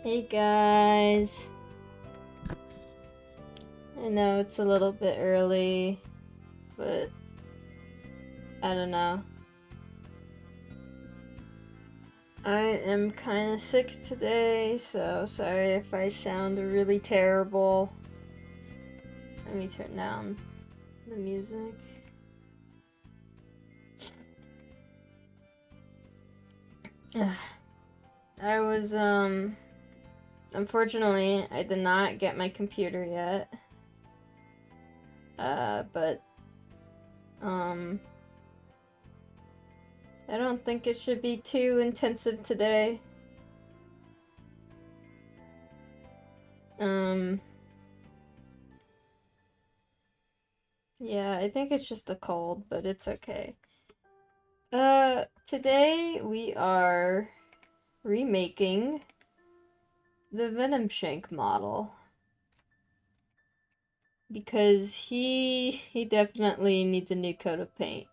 Hey guys. I know it's a little bit early, but I don't know. I am kind of sick today, so sorry if I sound really terrible. Let me turn down the music. I was, unfortunately, I did not get my computer yet. But, I don't think it should be too intensive today. Yeah, I think it's just a cold, but it's okay. Today we are remaking the Venom Shank model. Because he definitely needs a new coat of paint.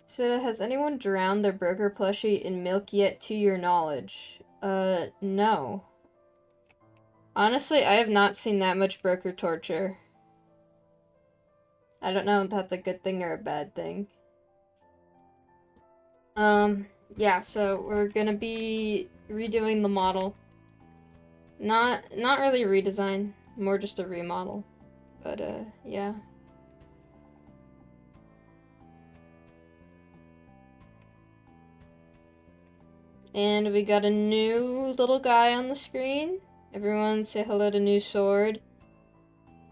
So, has anyone drowned their burger plushie in milk yet, to your knowledge? No. Honestly, I have not seen that much burger torture. I don't know if that's a good thing or a bad thing. Yeah, so we're gonna be redoing the model. Not really redesign, more just a remodel. But, yeah. And we got a new little guy on the screen. Everyone say hello to New Sword.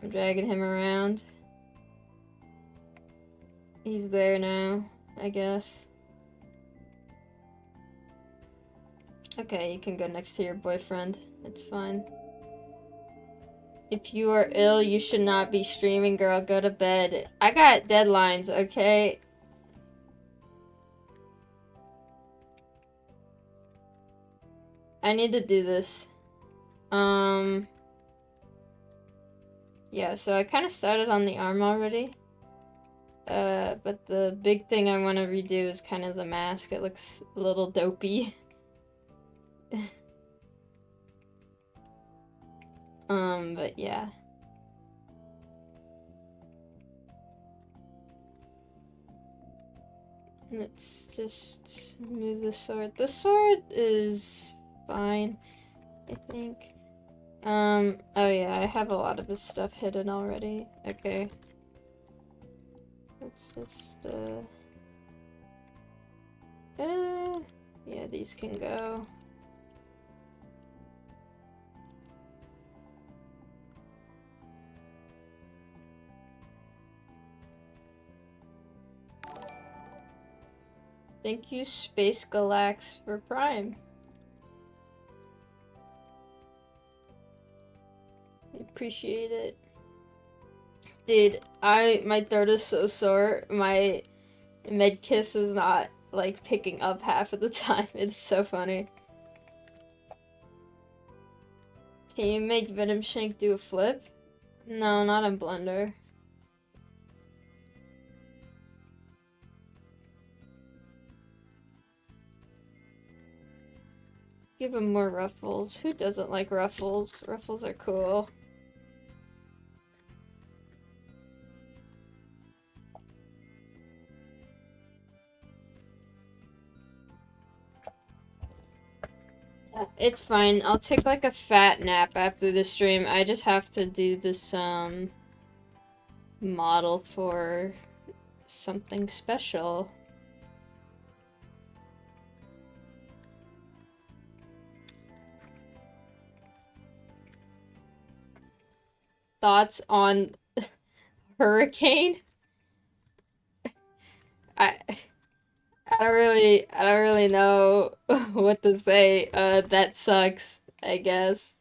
I'm dragging him around. He's there now, I guess. Okay, you can go next to your boyfriend. It's fine. If you are ill, you should not be streaming, girl. Go to bed. I got deadlines, okay? I need to do this. Yeah, so I kind of started on the arm already. But the big thing I want to redo is kind of the mask. It looks a little dopey. But yeah. Let's just move the sword. The sword is fine, I think. Oh yeah, I have a lot of his stuff hidden already. Okay. Let's just, yeah, these can go. Thank you, Space Galax, for Prime. I appreciate it. Dude, my throat is so sore. My med kiss is not, like, picking up half of the time. It's so funny. Can you make Venom Shank do a flip? No, not in Blender. Give him more ruffles. Who doesn't like ruffles? Ruffles are cool. It's fine. I'll take like a fat nap after the stream. I just have to do this model for something special. Thoughts on Hurricane? I I don't really know what to say. That sucks, I guess.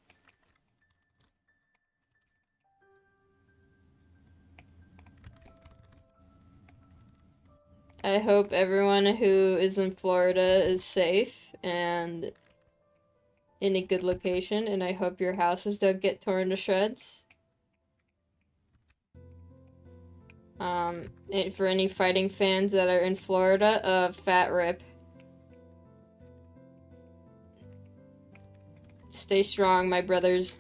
I hope everyone who is in Florida is safe and in a good location, and I hope your houses don't get torn to shreds. For any fighting fans that are in Florida, fat rip. Stay strong, my brothers.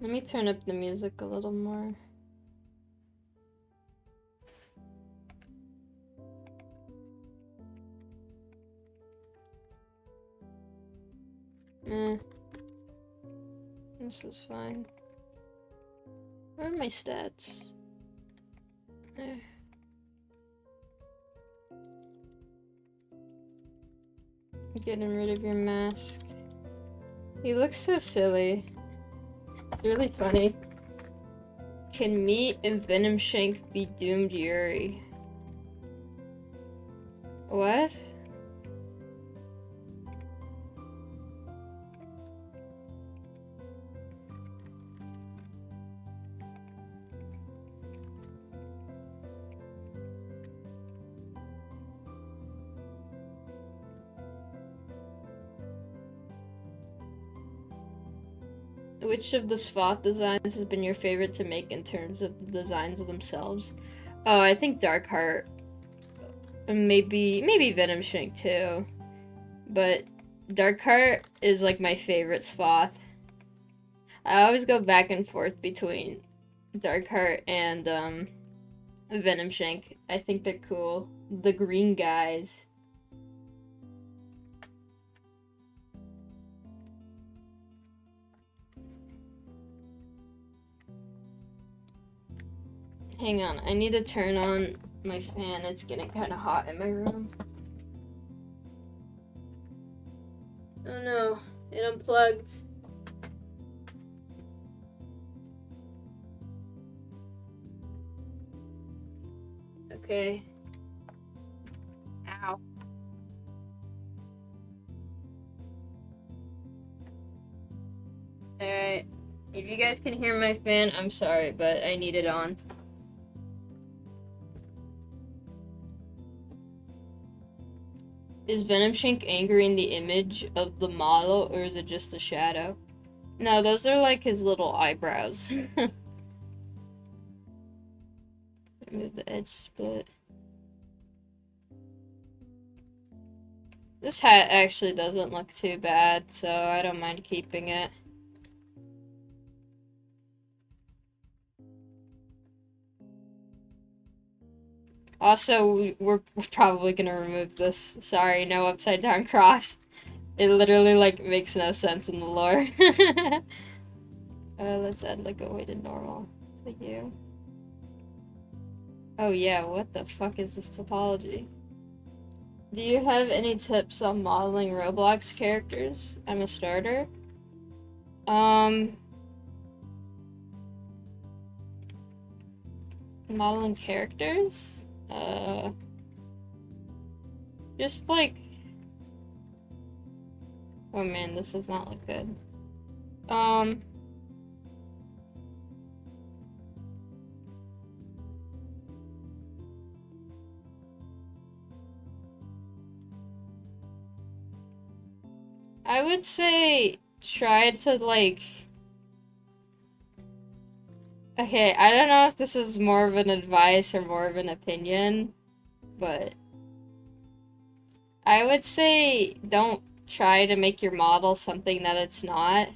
Let me turn up the music a little more. This is fine. Where are my stats? There. Getting rid of your mask. He looks so silly. It's really funny. Can meat and Venom Shank be doomed Yuri? What? Which of the Spot designs has been your favorite to make in terms of the designs of themselves? Oh, I think Darkheart. Maybe Venom Shank too. But Darkheart is like my favorite Sloth. I always go back and forth between Darkheart and Venom Shank. I think they're cool. The green guys. Hang on, I need to turn on my fan. It's getting kind of hot in my room. Oh no, it unplugged. Okay. Ow. Alright. If you guys can hear my fan, I'm sorry, but I need it on. Is Venom Shank angry in the image of the model, or is it just a shadow? No, those are like his little eyebrows. Move the edge split. This hat actually doesn't look too bad, so I don't mind keeping it. Also, we're probably gonna remove this. Sorry, no upside down cross. It literally, like, makes no sense in the lore. Let's add, like, a way to normal. It's like you. Oh yeah, what the fuck is this topology? Do you have any tips on modeling Roblox characters? I'm a starter. Modeling characters? Just like... Oh man, this does not look good. I would say try to, like... Okay, I don't know if this is more of an advice or more of an opinion, but I would say don't try to make your model something that it's not.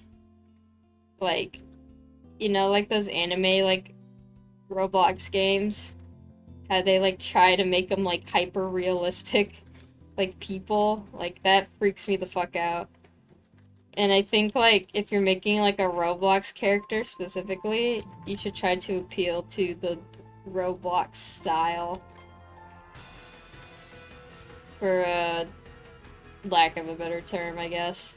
Like, you know, like those anime, like, Roblox games? How they, like, try to make them, like, hyper-realistic, like, people? Like, that freaks me the fuck out. And I think, like, if you're making, like, a Roblox character specifically, you should try to appeal to the Roblox style. For, lack of a better term, I guess.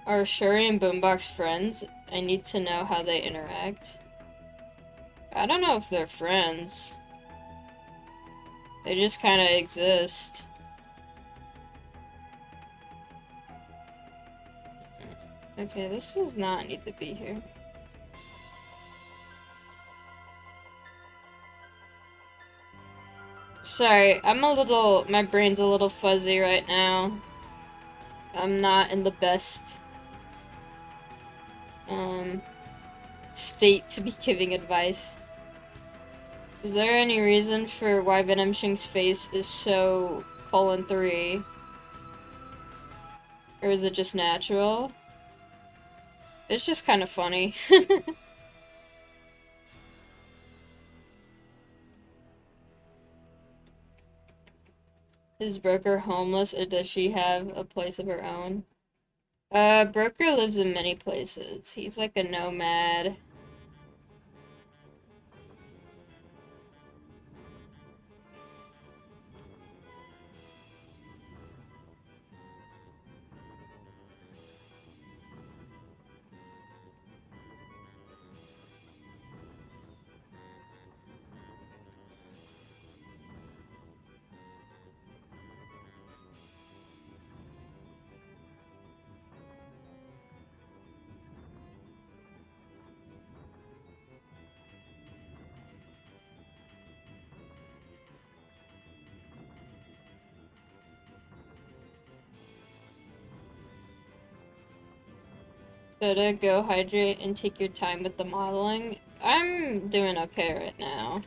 Are Shuri and Boombox friends? I need to know how they interact. I don't know if they're friends. They just kind of exist. Okay, this does not need to be here. Sorry, my brain's a little fuzzy right now. I'm not in the best, state to be giving advice. Is there any reason for why Venom Shing's face is so :3? Or is it just natural? It's just kind of funny. Is Broker homeless or does she have a place of her own? Broker lives in many places. He's like a nomad. Gotta go hydrate and take your time with the modeling. I'm doing okay right now.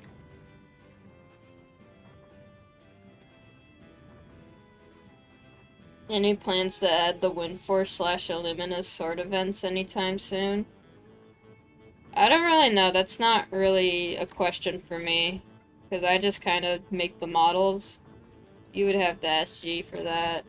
Any plans to add the Windforce/Illuminous sword events anytime soon? I don't really know. That's not really a question for me. Because I just kind of make the models. You would have to ask G for that.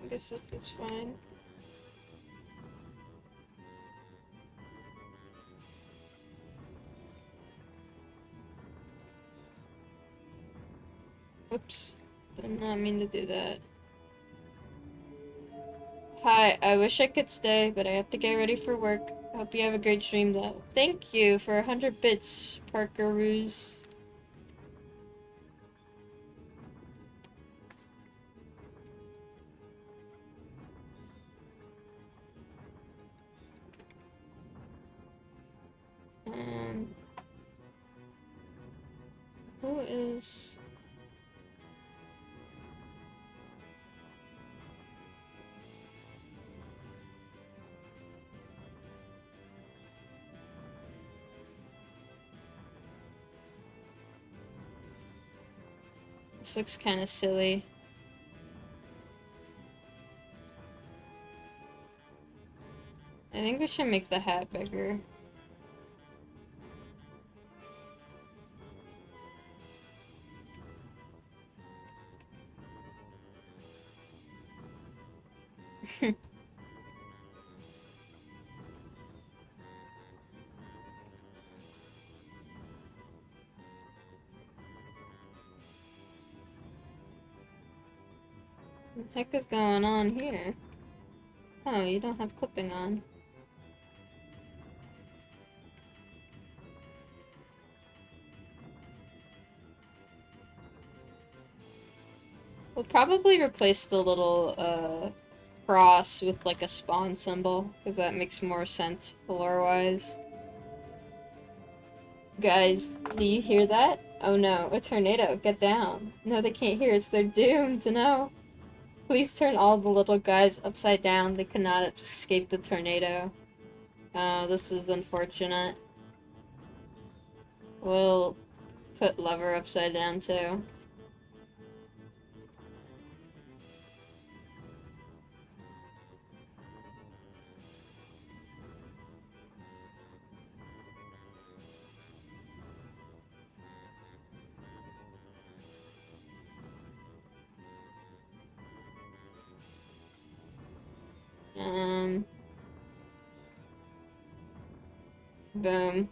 I guess this is fine. Oops. Did not mean to do that. Hi, I wish I could stay, but I have to get ready for work. Hope you have a great stream, though. Thank you for 100 bits, Parker Ruse. Who is... This looks kind of silly. I think we should make the hat bigger. What the heck is going on here? Oh, you don't have clipping on. We'll probably replace the little, cross with, like, a spawn symbol, because that makes more sense lore-wise. Guys, do you hear that? Oh no, a tornado, get down. No, they can't hear us, they're doomed, no. Please turn all the little guys upside down, they cannot escape the tornado. Oh, this is unfortunate. We'll put Lover upside down too. Boom.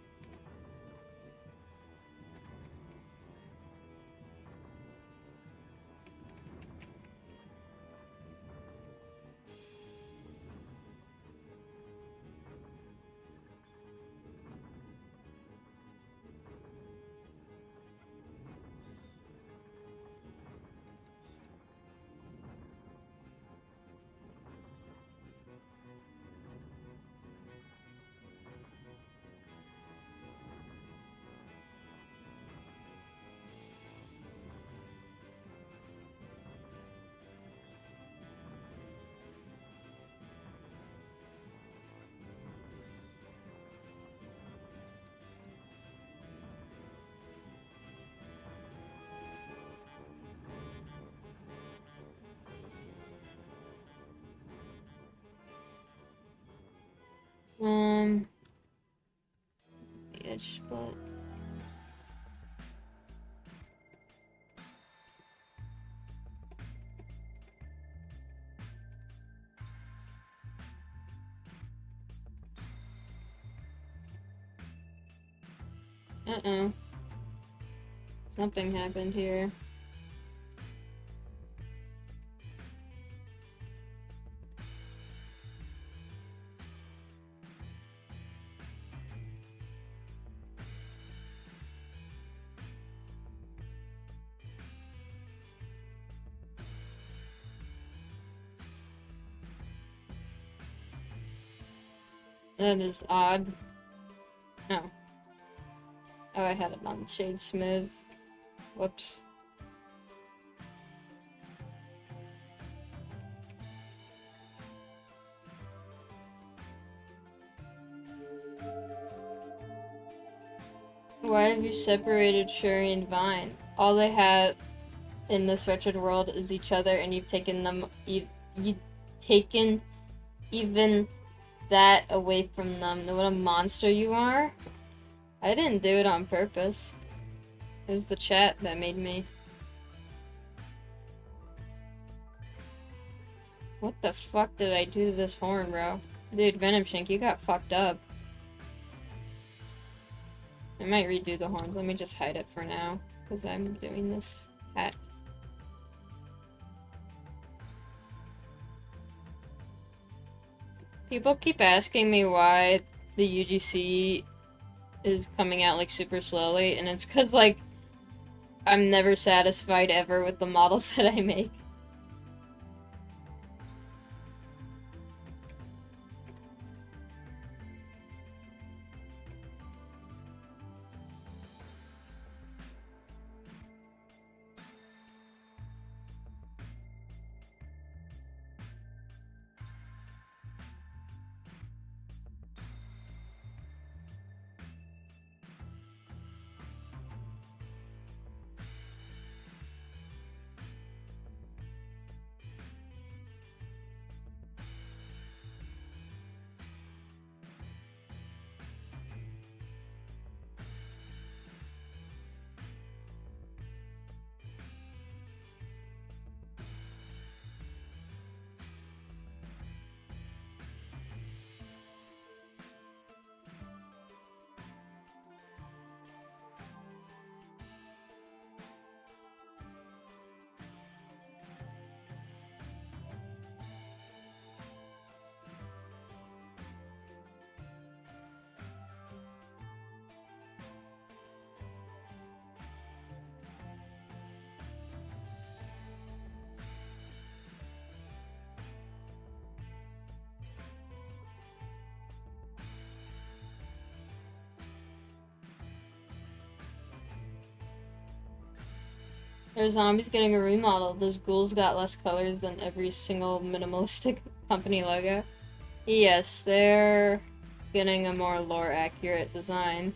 The edge split. Uh-oh. Something happened here. That is odd. Oh. Oh, I had it on shade smooth. Whoops. Why have you separated Shuri and Vine? All they have in this wretched world is each other, and you've taken them. You've taken even that away from them. What a monster you are! I didn't do it on purpose. It was the chat that made me. What the fuck did I do to this horn, bro? Dude, Venom Shank, you got fucked up. I might redo the horns. Let me just hide it for now, because I'm doing this hat. People keep asking me why the UGC is coming out, like, super slowly, and it's because, like, I'm never satisfied ever with the models that I make. There's zombies getting a remodel. Those ghouls got less colors than every single minimalistic company logo. Yes, they're getting a more lore-accurate design.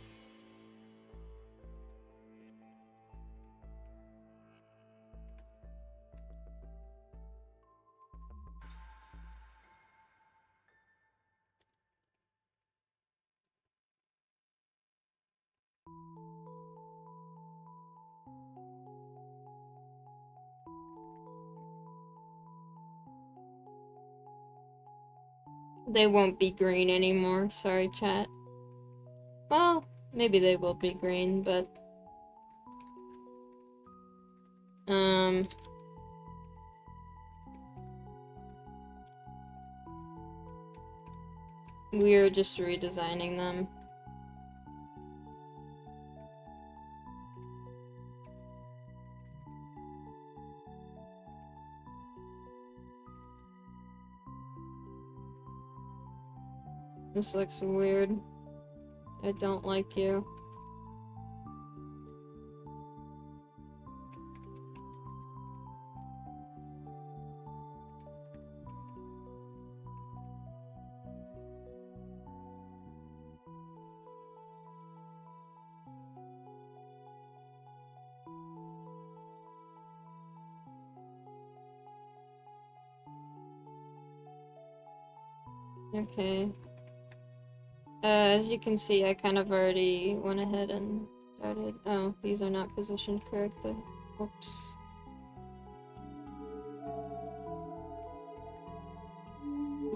They won't be green anymore. Sorry, chat. Maybe they will be green, but we're just redesigning them. This looks weird. I don't like you. Okay. As you can see, I kind of already went ahead and started. Oh, these are not positioned correctly. Oops.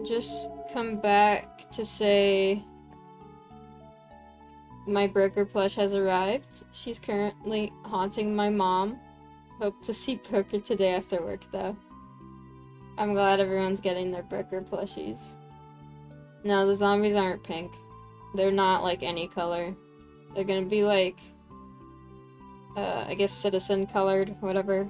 Just come back to say my broker plush has arrived. She's currently haunting my mom. Hope to see Broker today after work, though. I'm glad everyone's getting their Broker plushies. No, the zombies aren't pink. They're not like any color. They're gonna be like, I guess citizen colored, whatever.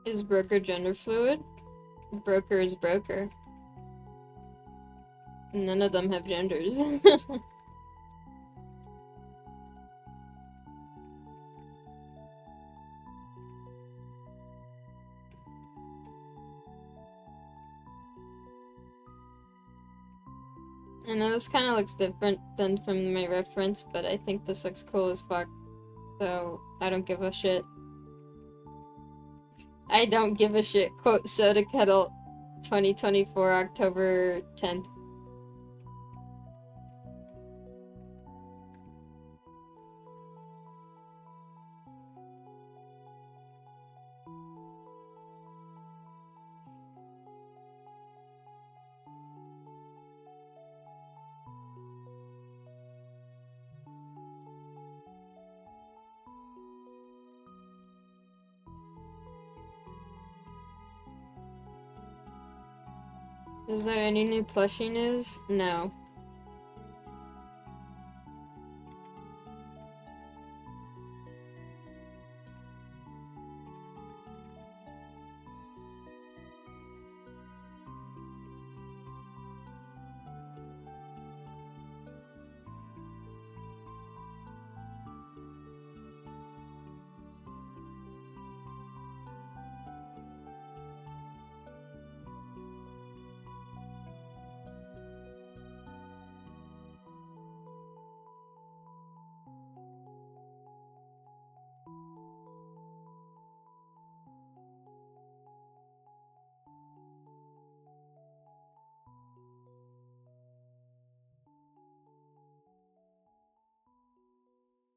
Is Broker gender fluid? Broker is broker. None of them have genders. I know this kind of looks different than from my reference, but I think this looks cool as fuck. So, I don't give a shit. I don't give a shit. Quote Sodakettle 2024 October 10th. Is there any new plushie news? No.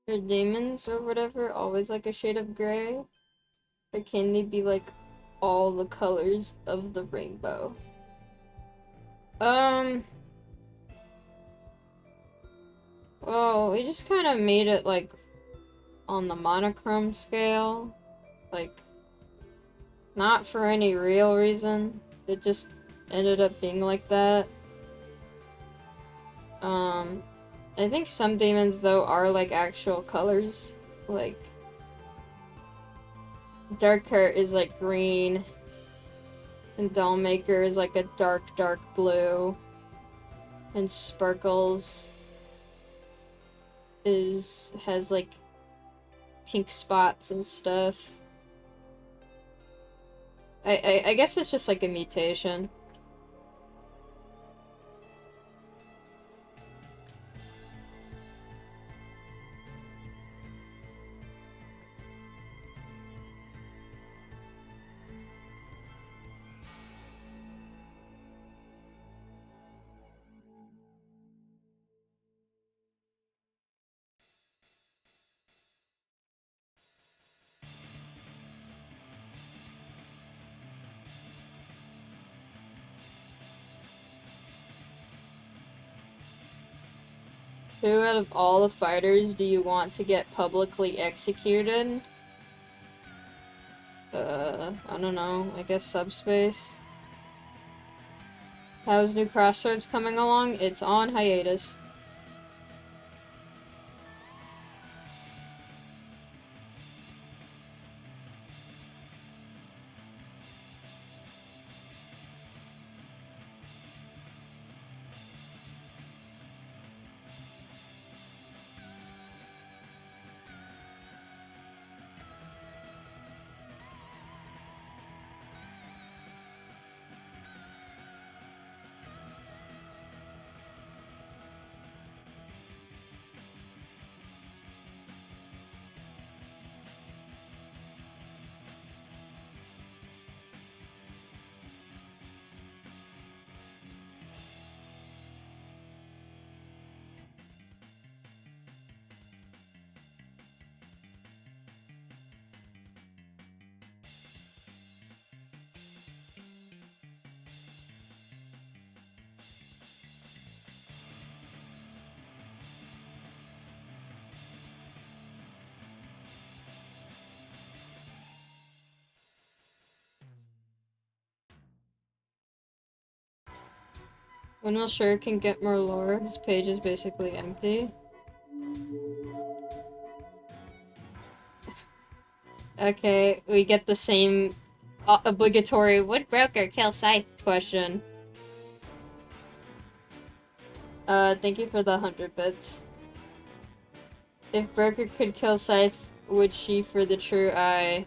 Are demons or whatever always like a shade of gray? Or can they be like all the colors of the rainbow? Well, we just kind of made it like on the monochrome scale. Like, not for any real reason. It just ended up being like that. I think some demons though are like actual colors. Like, Darkheart is like green. And Dollmaker is like a dark blue. And Sparkles has like pink spots and stuff. I guess it's just like a mutation. Who out of all the fighters do you want to get publicly executed? I don't know. I guess Subspace. How's new Crossroads coming along? It's on hiatus. When will Shuriken get more lore? His page is basically empty. Okay, we get the same obligatory would broker kill Scythe question. Thank you for the 100 bits. If Broker could kill Scythe, would she for the true eye?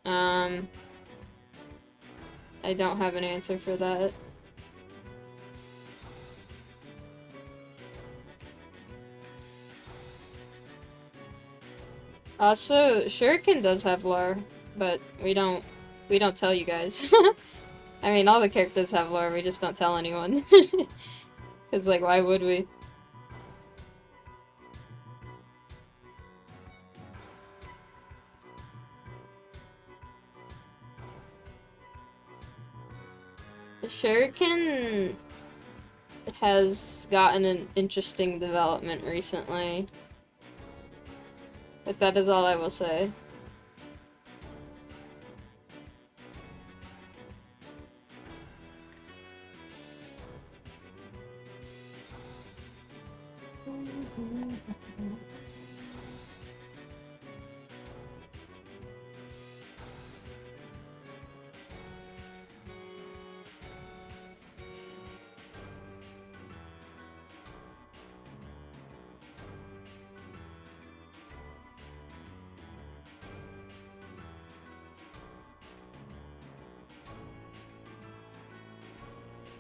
I don't have an answer for that. Also, Shuriken does have lore, but we don't tell you guys. I mean, all the characters have lore, we just don't tell anyone. Cause like, why would we? Shuriken has gotten an interesting development recently. But that is all I will say.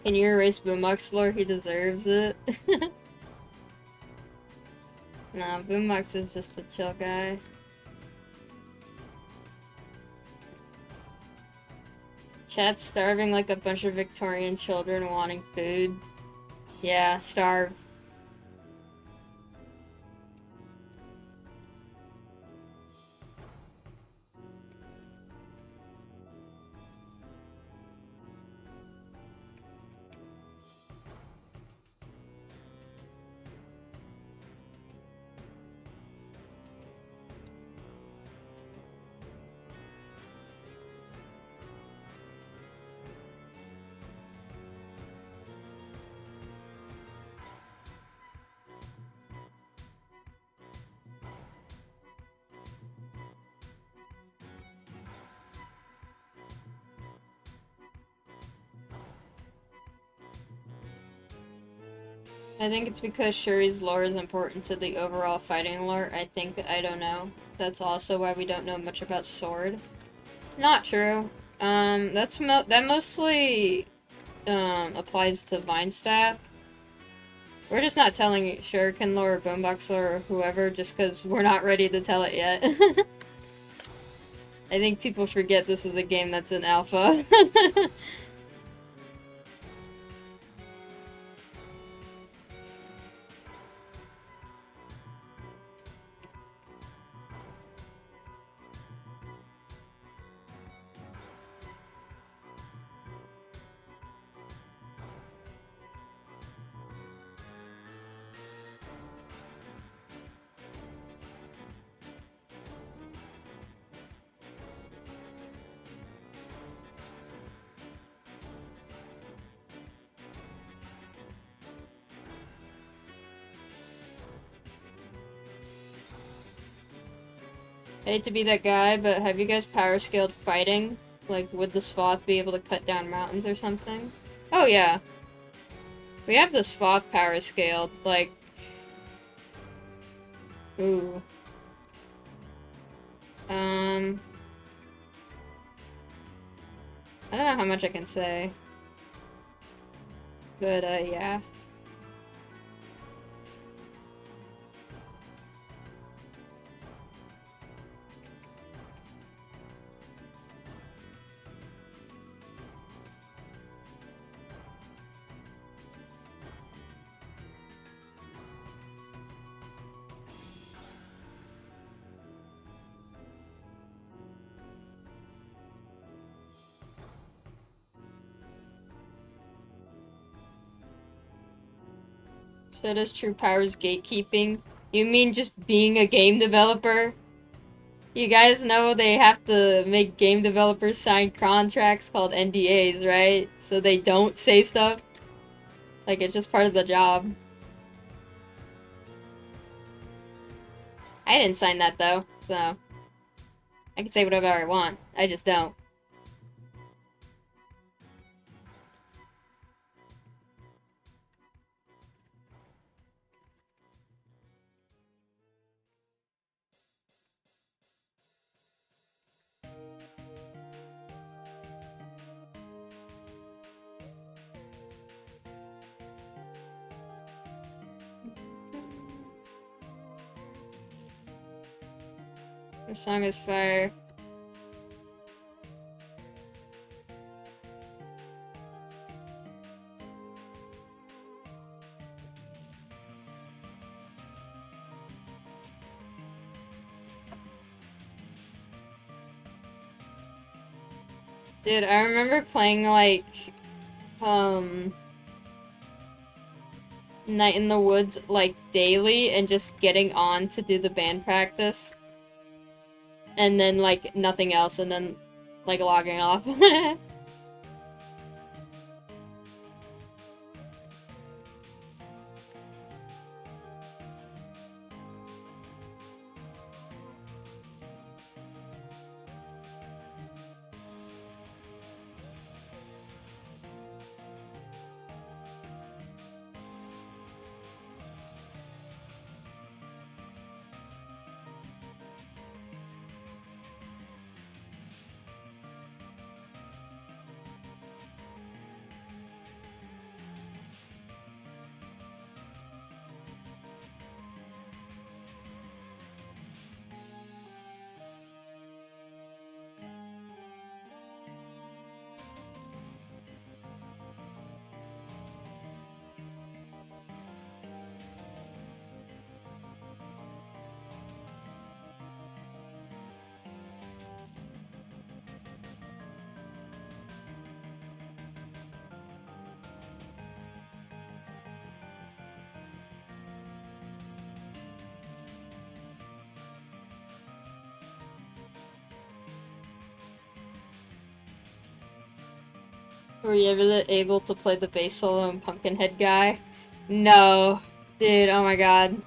Can you erase Boombox lore? He deserves it. Nah, Boombox is just a chill guy. Chat's starving like a bunch of Victorian children wanting food. Yeah, starve. I think it's because Shuri's lore is important to the overall fighting lore. I don't know. That's also why we don't know much about Sword. Not true. That mostly, applies to Vine Staff. We're just not telling Shuriken lore or Boombox lore or whoever just because we're not ready to tell it yet. I think people forget this is a game that's in alpha. I hate to be that guy, but have you guys power scaled fighting? Like, would the Sloth be able to cut down mountains or something? Oh yeah. We have the Sloth power scaled, like... Ooh. I don't know how much I can say. But, yeah. So does True Power's gatekeeping? You mean just being a game developer? You guys know they have to make game developers sign contracts called NDAs, right? So they don't say stuff. Like, it's just part of the job. I didn't sign that, though, so... I can say whatever I want. I just don't. The song is fire. Dude, I remember playing, like, Night in the Woods, like, daily, and just getting on to do the band practice. And then, like, nothing else, and then, like, logging off. Were you ever able to play the bass solo in Pumpkinhead Guy? No. Dude, oh my god.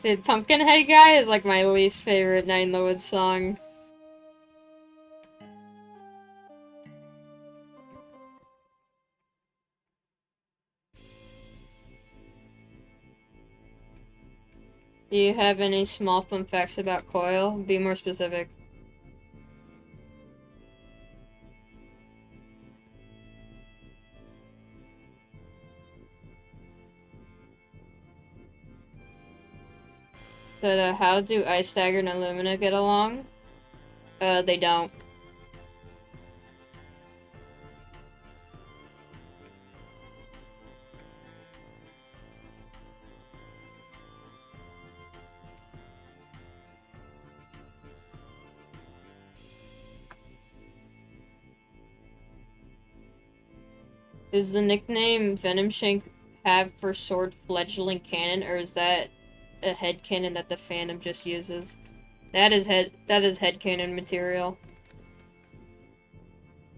Dude, Pumpkinhead Guy is like my least favorite Night in the Woods song. Do you have any small fun facts about Coil? Be more specific. But, how do Ice Dagger and Illumina get along? They don't. Is the nickname Venomshank have for sword fledgling canon, or is that a headcanon that the fandom just uses? That is headcanon material.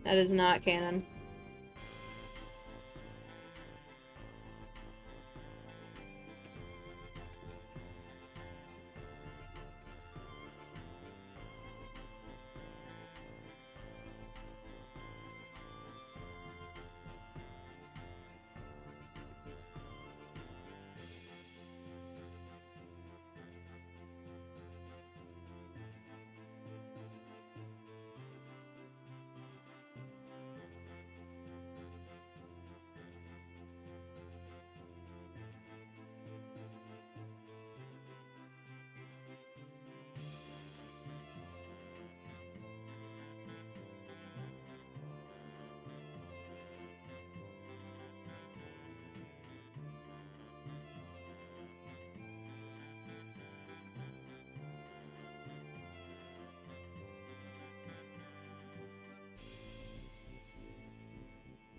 That is not canon.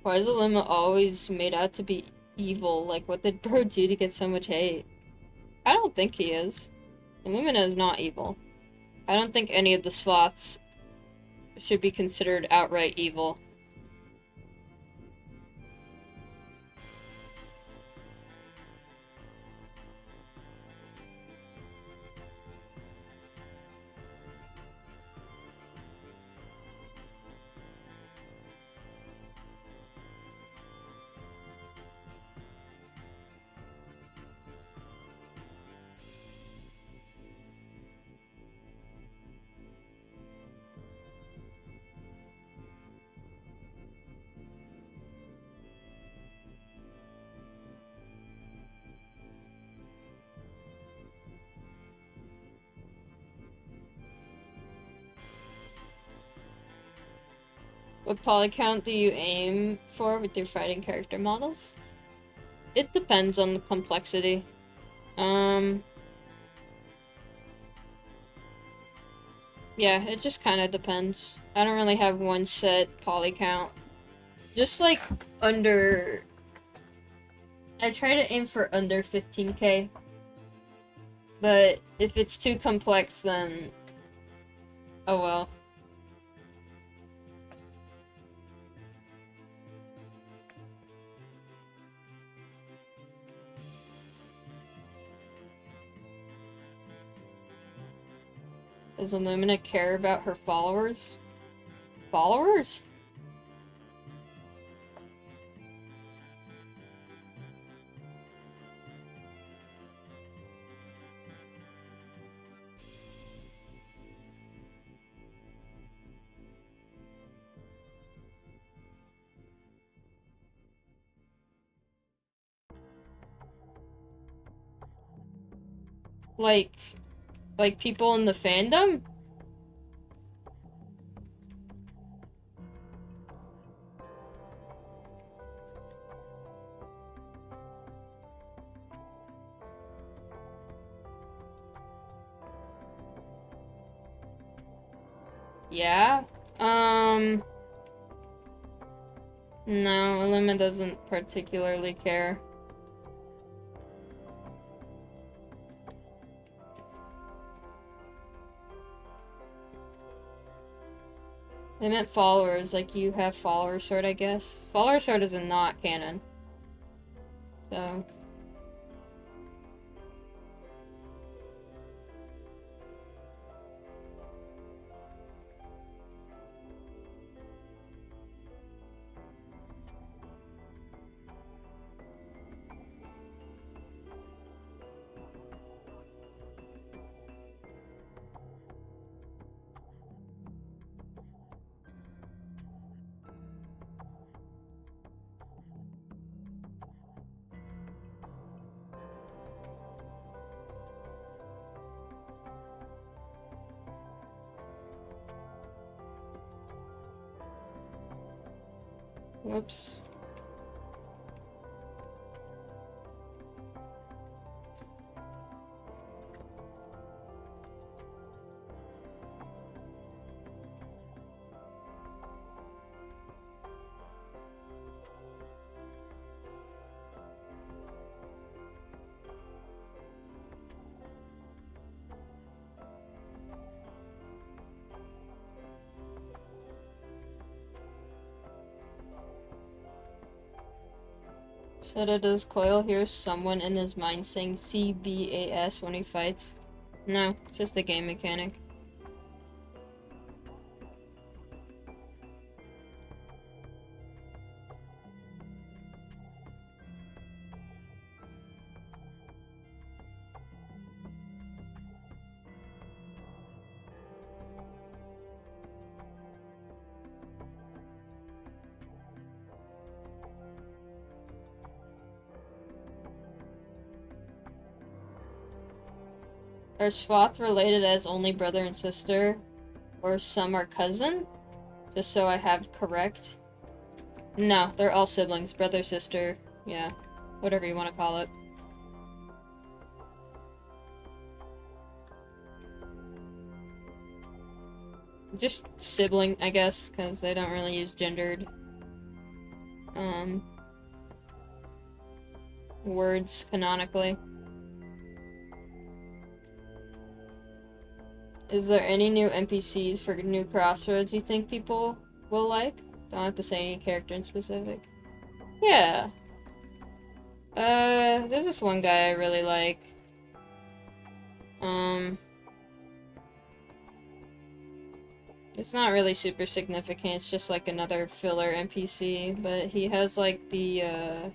Why is Alima always made out to be evil? Like, what did Bro do to get so much hate? I don't think he is. Illumina is not evil. I don't think any of the sloths should be considered outright evil. What poly count do you aim for with your fighting character models? It depends on the complexity. Yeah, it just kind of depends. I don't really have one set poly count. Just like under... I try to aim for under 15k. But if it's too complex, then... oh well. Does Illumina care about her followers? Followers? Like people in the fandom? Yeah? No, Illumina doesn't particularly care. They meant followers, like you have follower sword, I guess. Follower sword is not canon. So... whoops. Shadow does Coil hear someone in his mind saying CBAS when he fights? No, just a game mechanic. Are Swath related as only brother and sister? Or some are cousin? Just so I have correct. No, they're all siblings. Brother, sister, yeah. Whatever you want to call it. Just sibling, I guess, because they don't really use gendered. words canonically. Is there any new NPCs for New Crossroads you think people will like? Don't have to say any character in specific. Yeah. There's this one guy I really like. It's not really super significant, it's just like another filler NPC, but he has like the,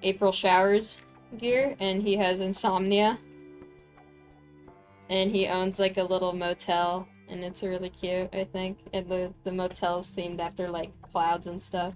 April Showers gear, and he has insomnia. And he owns like a little motel, and it's really cute, I think. And the motel's themed after like clouds and stuff.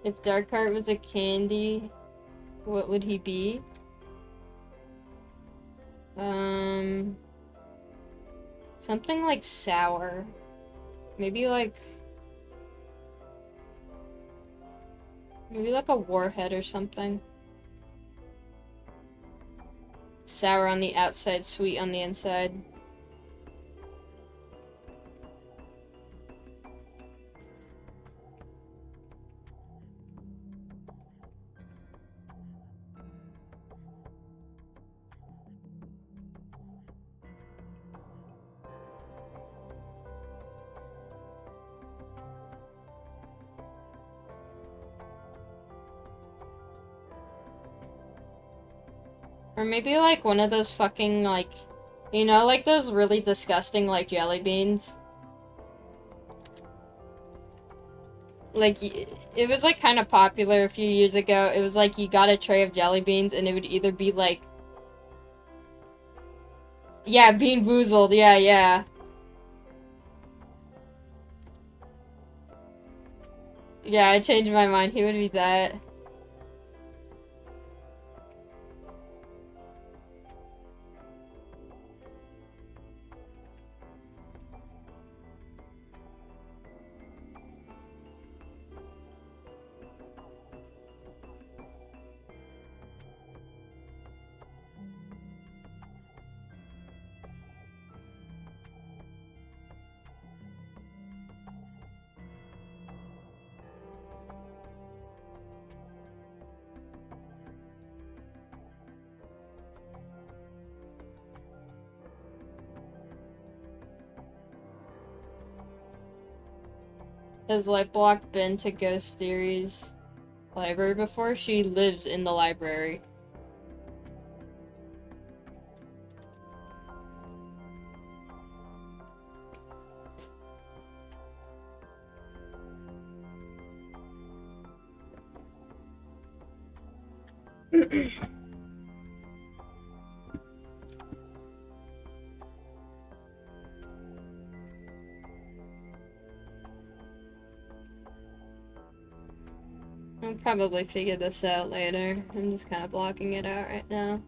If Darkheart was a candy, what would he be? Something like sour. Maybe like a warhead or something. Sour on the outside, sweet on the inside. Or maybe like one of those fucking like, you know, like those really disgusting like jelly beans? Like, it was like kind of popular a few years ago. It was like you got a tray of jelly beans and it would either be like... Yeah, Bean Boozled, yeah, yeah. Yeah, I changed my mind. He would be that. Has Lightblock been to Ghost Theory's library before? She lives in the library. I'll probably figure this out later. I'm just kind of blocking it out right now.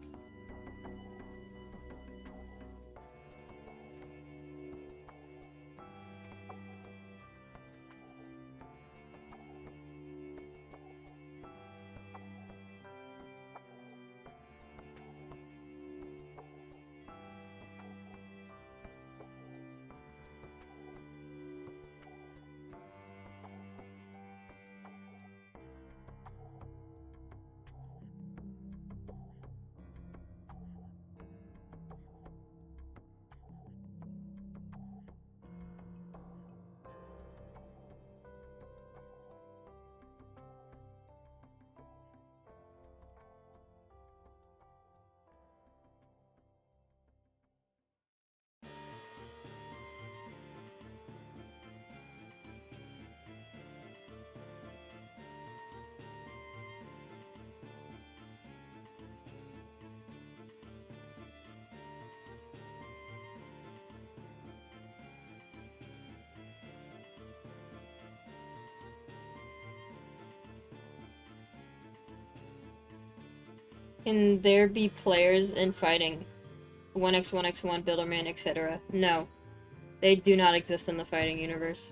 Can there be players in fighting? 1x1x1, Builderman, etc. No. They do not exist in the fighting universe.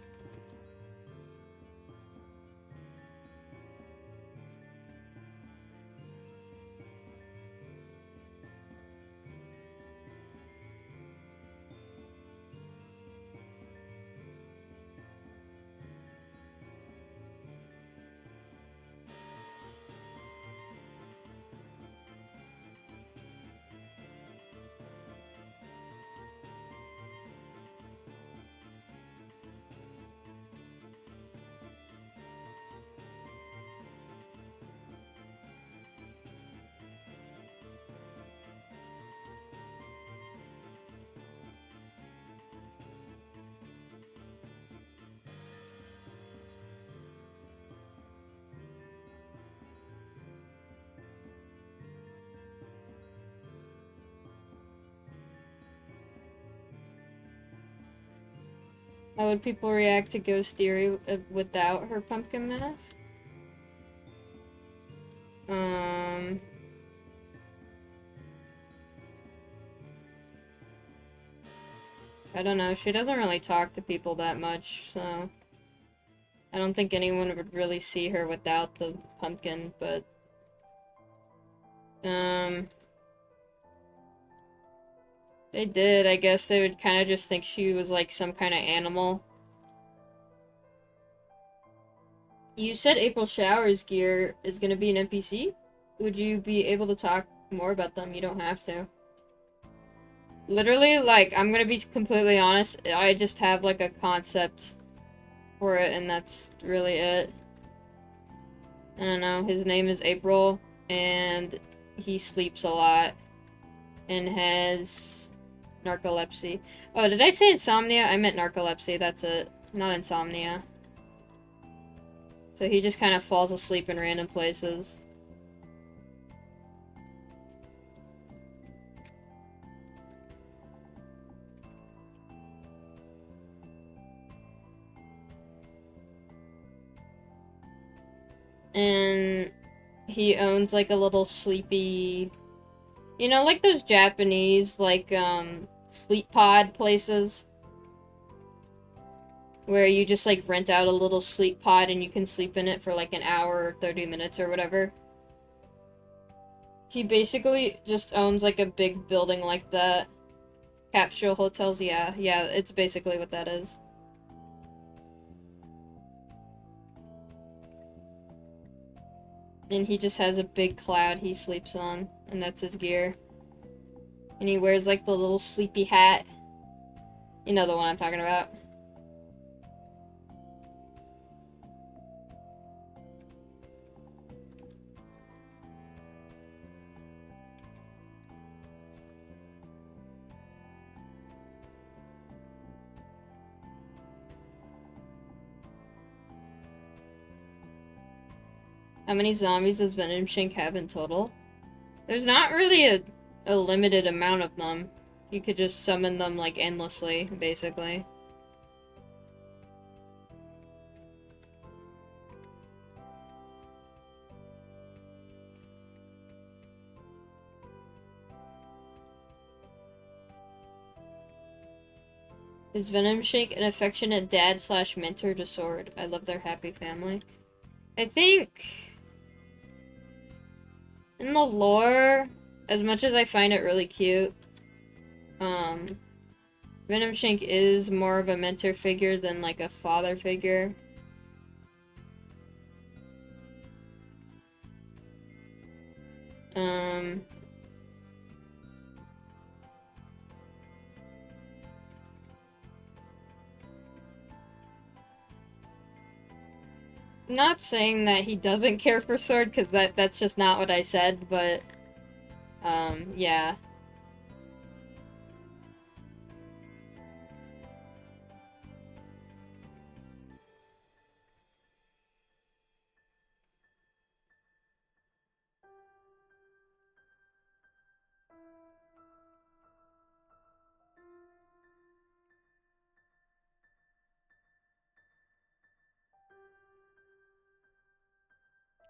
How would people react to Ghost Theory without her pumpkin mask? I don't know. She doesn't really talk to people that much, so I don't think anyone would really see her without the pumpkin, but they did. I guess they would kind of just think she was like some kind of animal. You said April Showers gear is gonna be an NPC? Would you be able to talk more about them? You don't have to. Literally, like, I'm gonna be completely honest, I just have, like, a concept for it, and that's really it. I don't know, his name is April, and he sleeps a lot, and has narcolepsy. Oh, did I say insomnia? I meant narcolepsy, that's it. Not insomnia. So he just kind of falls asleep in random places. And he owns, like, a little sleepy... You know, like those Japanese, like, sleep pod places? Where you just, like, rent out a little sleep pod and you can sleep in it for, like, an hour or 30 minutes or whatever. He basically just owns, like, a big building like that. Capsule hotels, yeah. Yeah, it's basically what that is. And he just has a big cloud he sleeps on, and that's his gear. And he wears, like, the little sleepy hat. You know the one I'm talking about. How many zombies does Venom Shank have in total? There's not really a limited amount of them. You could just summon them, like, endlessly, basically. Is Venom Shake an affectionate dad slash mentor to Sword? I love their happy family. I think... in the lore, as much as I find it really cute, Venom Shank is more of a mentor figure than, like, a father figure. Not saying that he doesn't care for Sword, because that's just not what I said, but, yeah.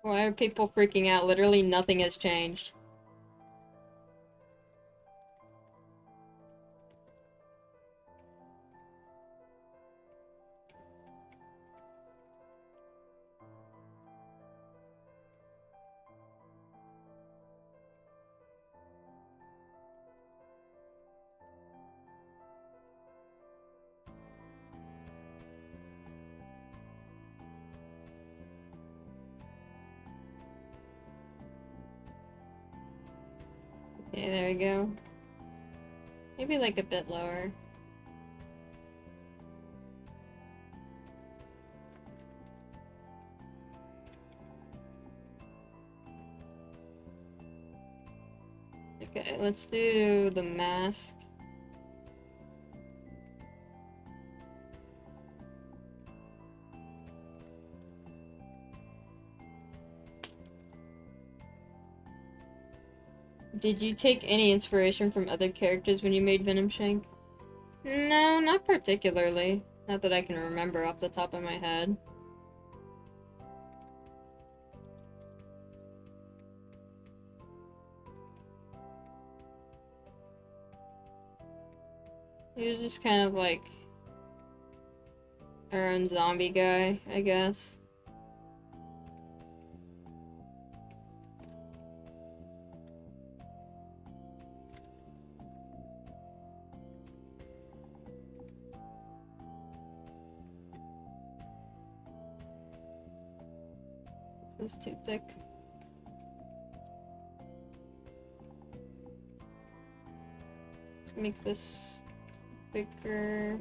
Why are people freaking out? Literally nothing has changed. Okay, there we go. Maybe like a bit lower. Okay, let's do the mask. Did you take any inspiration from other characters when you made Venom Shank? No, not particularly. Not that I can remember off the top of my head. He was just kind of like our own zombie guy, I guess. This is too thick. Let's make this bigger.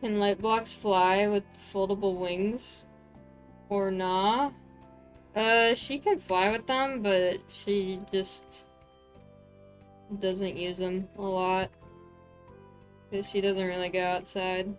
Can light blocks fly with foldable wings? Or nah? She can fly with them, but she just doesn't use them a lot. Because she doesn't really go outside.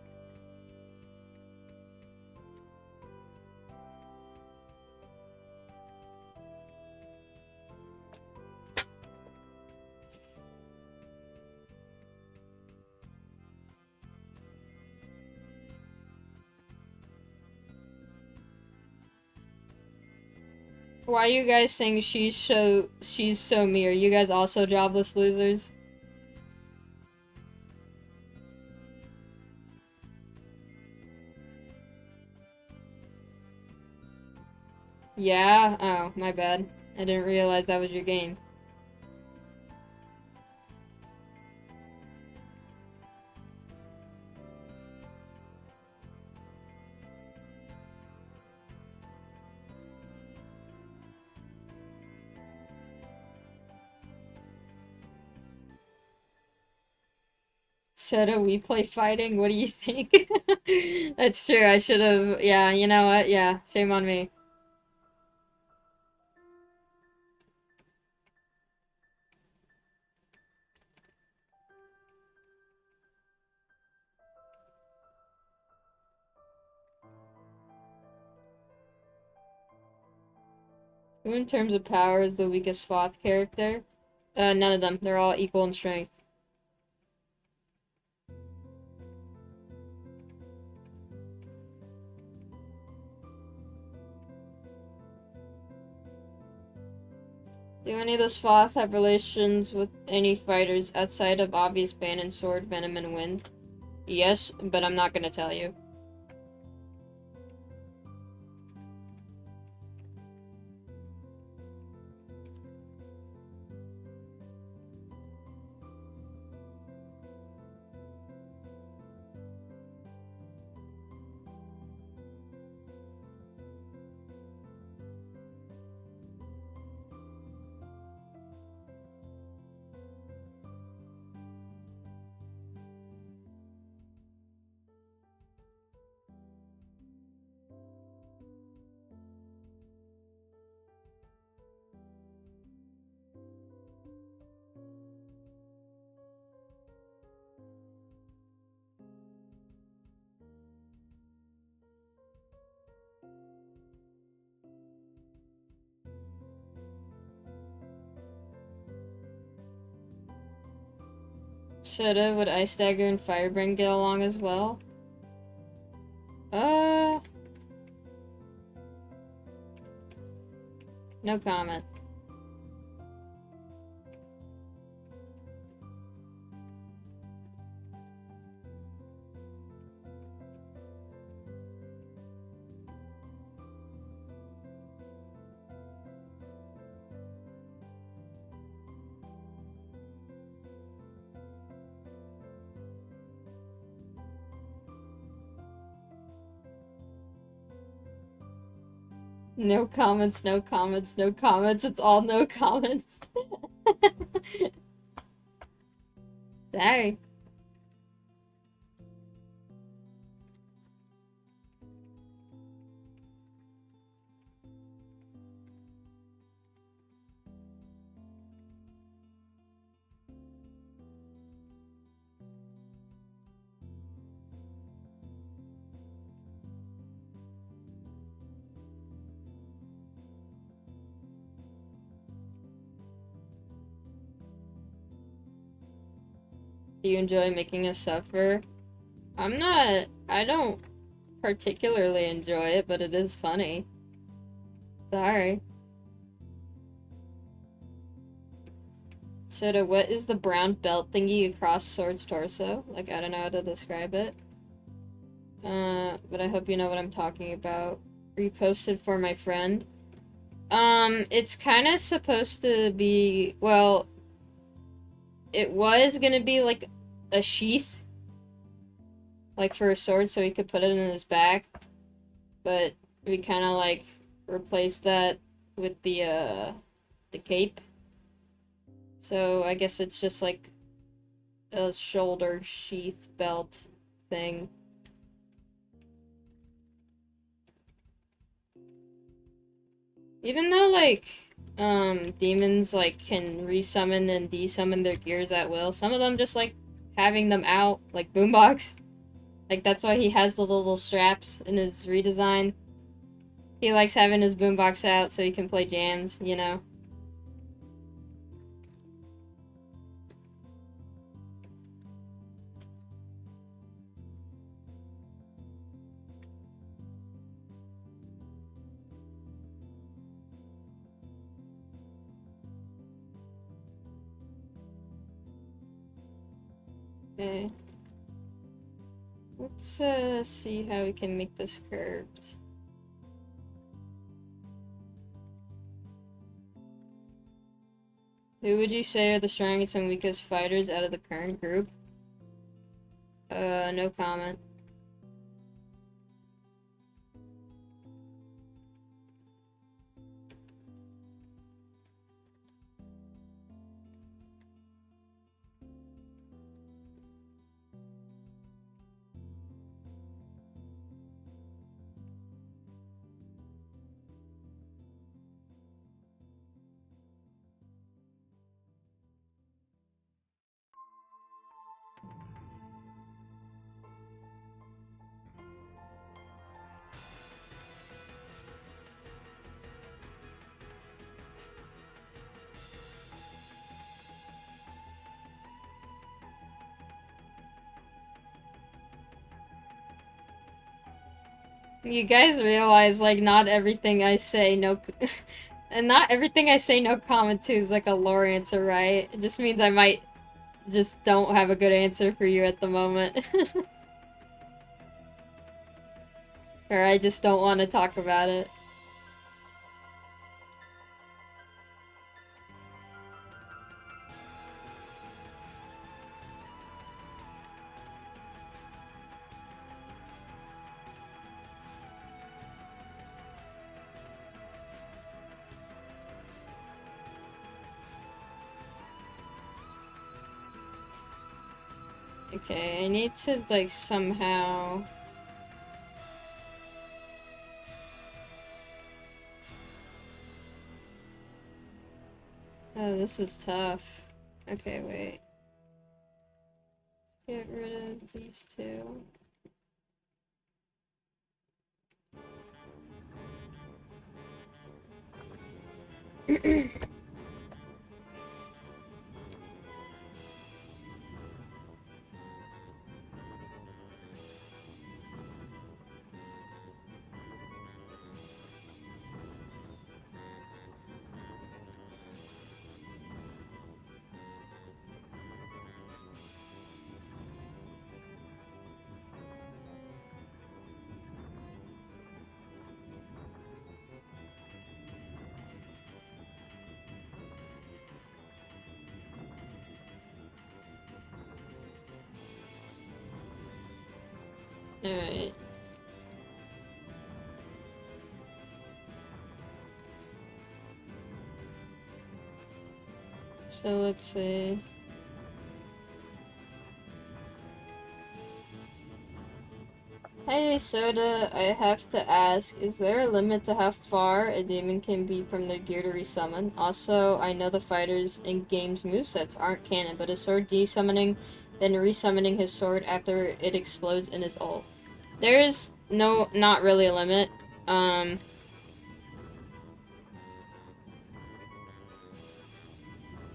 Why are you guys saying she's so me? Are you guys also jobless losers? Yeah? Oh, my bad. I didn't realize that was your game. Soda, we play fighting? What do you think? That's true, I should've... Yeah, you know what? Yeah, shame on me. Who in terms of power is the weakest Sloth character? None of them. They're all equal in strength. Do any of the Sloth have relations with any fighters outside of obvious Bane and Sword, Venom, and Wind? Yes, but I'm not gonna tell you. Would Ice Dagger and Firebrand get along as well? No comment. No comments, no comments, no comments. It's all no comments. Sorry. Do you enjoy making us suffer? I don't particularly enjoy it, but it is funny. Sorry. Soda, what is the brown belt thingy across Sword's torso? Like, I don't know how to describe it. But I hope you know what I'm talking about. Reposted for my friend. It's kind of supposed to be, well, it was gonna be like a sheath, like for a sword, so he could put it in his back, but we kind of like replaced that with the cape. So I guess it's just like a shoulder sheath belt thing. Even though, like, demons, like, can resummon and desummon their gears at will, some of them just like having them out, like Boombox. Like, that's why he has the little straps in his redesign. He likes having his boombox out so he can play jams, you know? Okay. Let's, see how we can make this curved. Who would you say are the strongest and weakest fighters out of the current group? No comment. You guys realize, like, not everything I say, and not everything I say no comment to is like a lore answer, right? It just means I might just don't have a good answer for you at the moment. Or I just don't want to talk about it. Okay, I need to, like, somehow... Oh, this is tough. Okay, wait. Get rid of these two. Alright. So let's see. Hey Soda, I have to ask, is there a limit to how far a demon can be from their gear to resummon? Also, I know the fighters in games' movesets aren't canon, but is sword desummoning, then resummoning his sword after it explodes in his ult? There is not really a limit.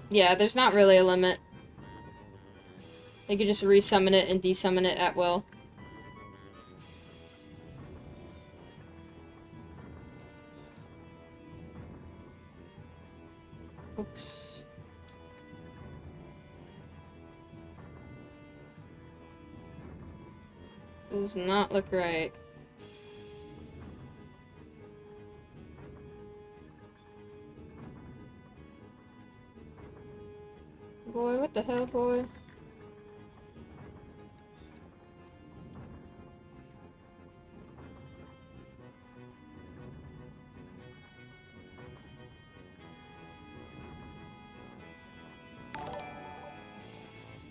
Yeah, there's not really a limit. They could just resummon it and desummon it at will. Oops. Does not look right. Boy, what the hell, boy?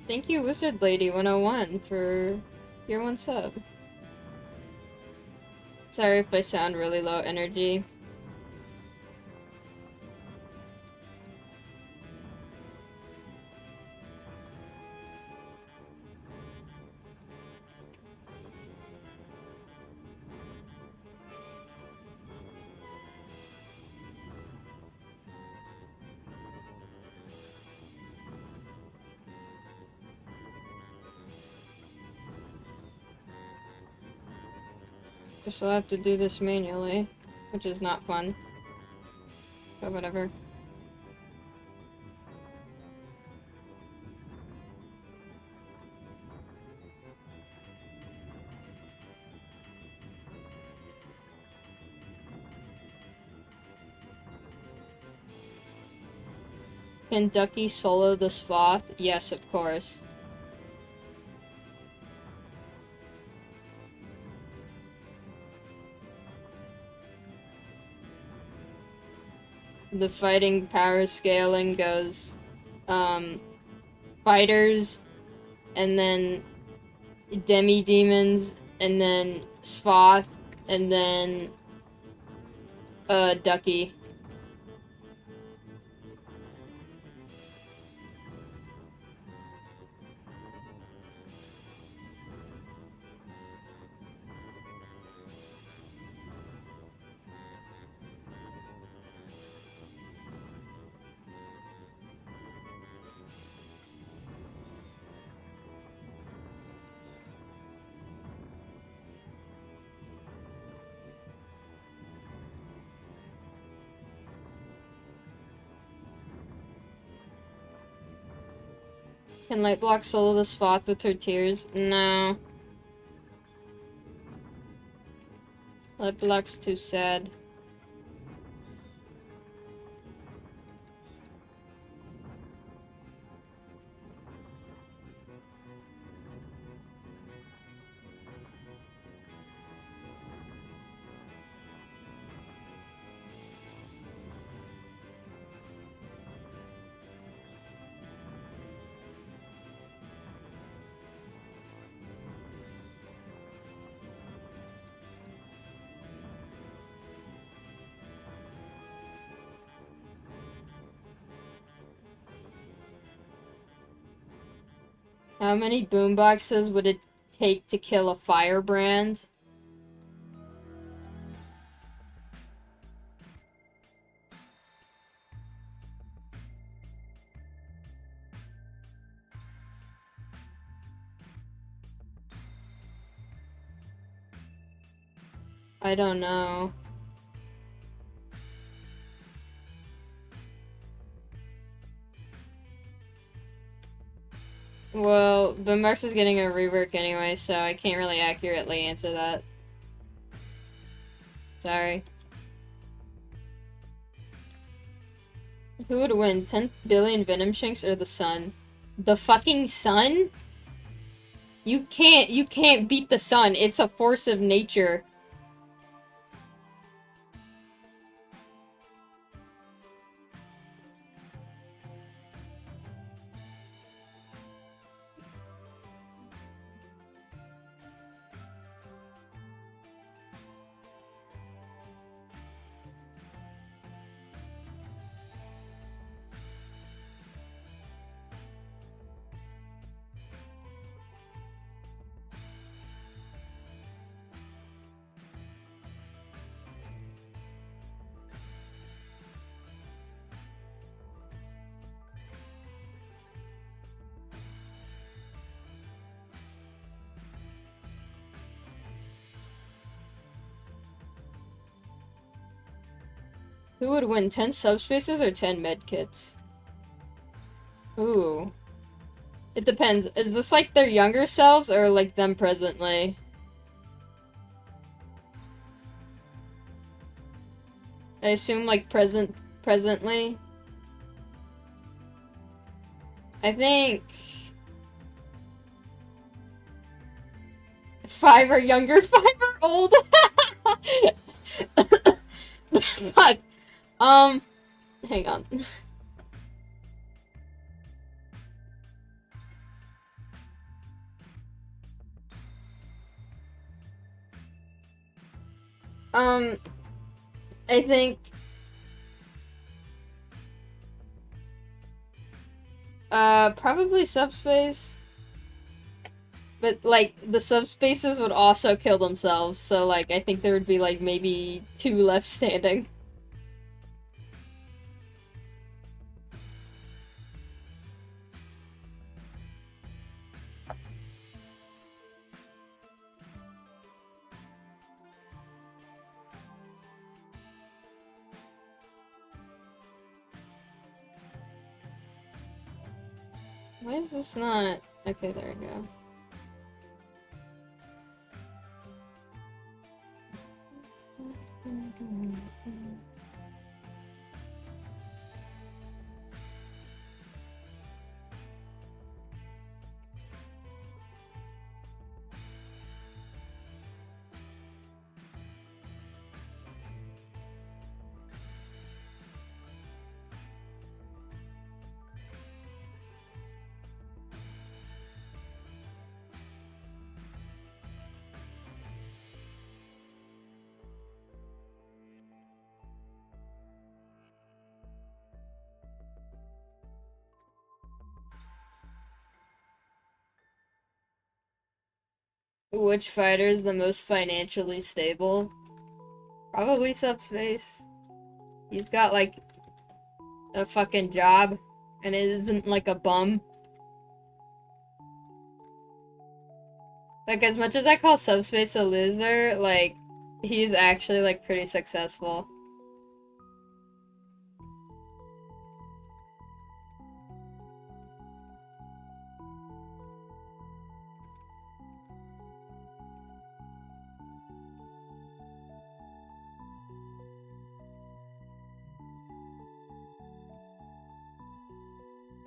Thank you, Wizard Lady 101, for your 1 sub. Sorry if I sound really low energy. Guess I'll have to do this manually, which is not fun. But whatever. Can Ducky solo the Sloth? Yes, of course. The fighting power scaling goes, fighters, and then demi-demons, and then Sloth, and then, Ducky. Can Lightblock solo the Sloth with her tears? No. Lightblock's too sad. How many boomboxes would it take to kill a firebrand? I don't know. Well, Boombox is getting a rework anyway, so I can't really accurately answer that. Sorry. Who would win, 10 billion Venom Shanks or the sun? The fucking sun? You can't beat the sun. It's a force of nature. Who would win, 10 subspaces or 10 medkits? Ooh. It depends. Is this like their younger selves or like them presently? I assume like presently. I think 5 are younger, 5 are old. Fuck. Hang on. I think probably subspace. But like the subspaces would also kill themselves, so like I think there would be like maybe 2 left standing. Why is this not? Okay, there we go. Which fighter is the most financially stable? Probably Subspace. He's got like a fucking job, and it isn't like a bum. Like, as much as I call Subspace a loser, like, he's actually like pretty successful.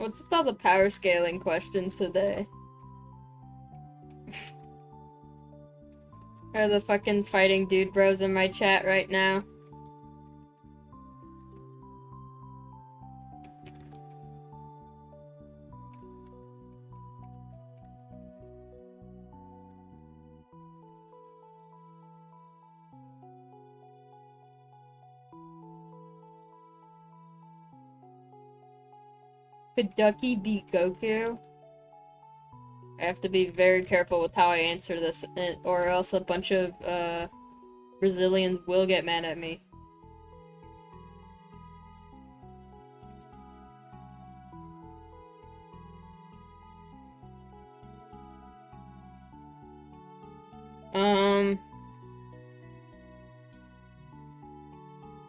What's with all the power scaling questions today? Are the fucking fighting dude bros in my chat right now? Could Ducky beat Goku? I have to be very careful with how I answer this, or else a bunch of, Brazilians will get mad at me.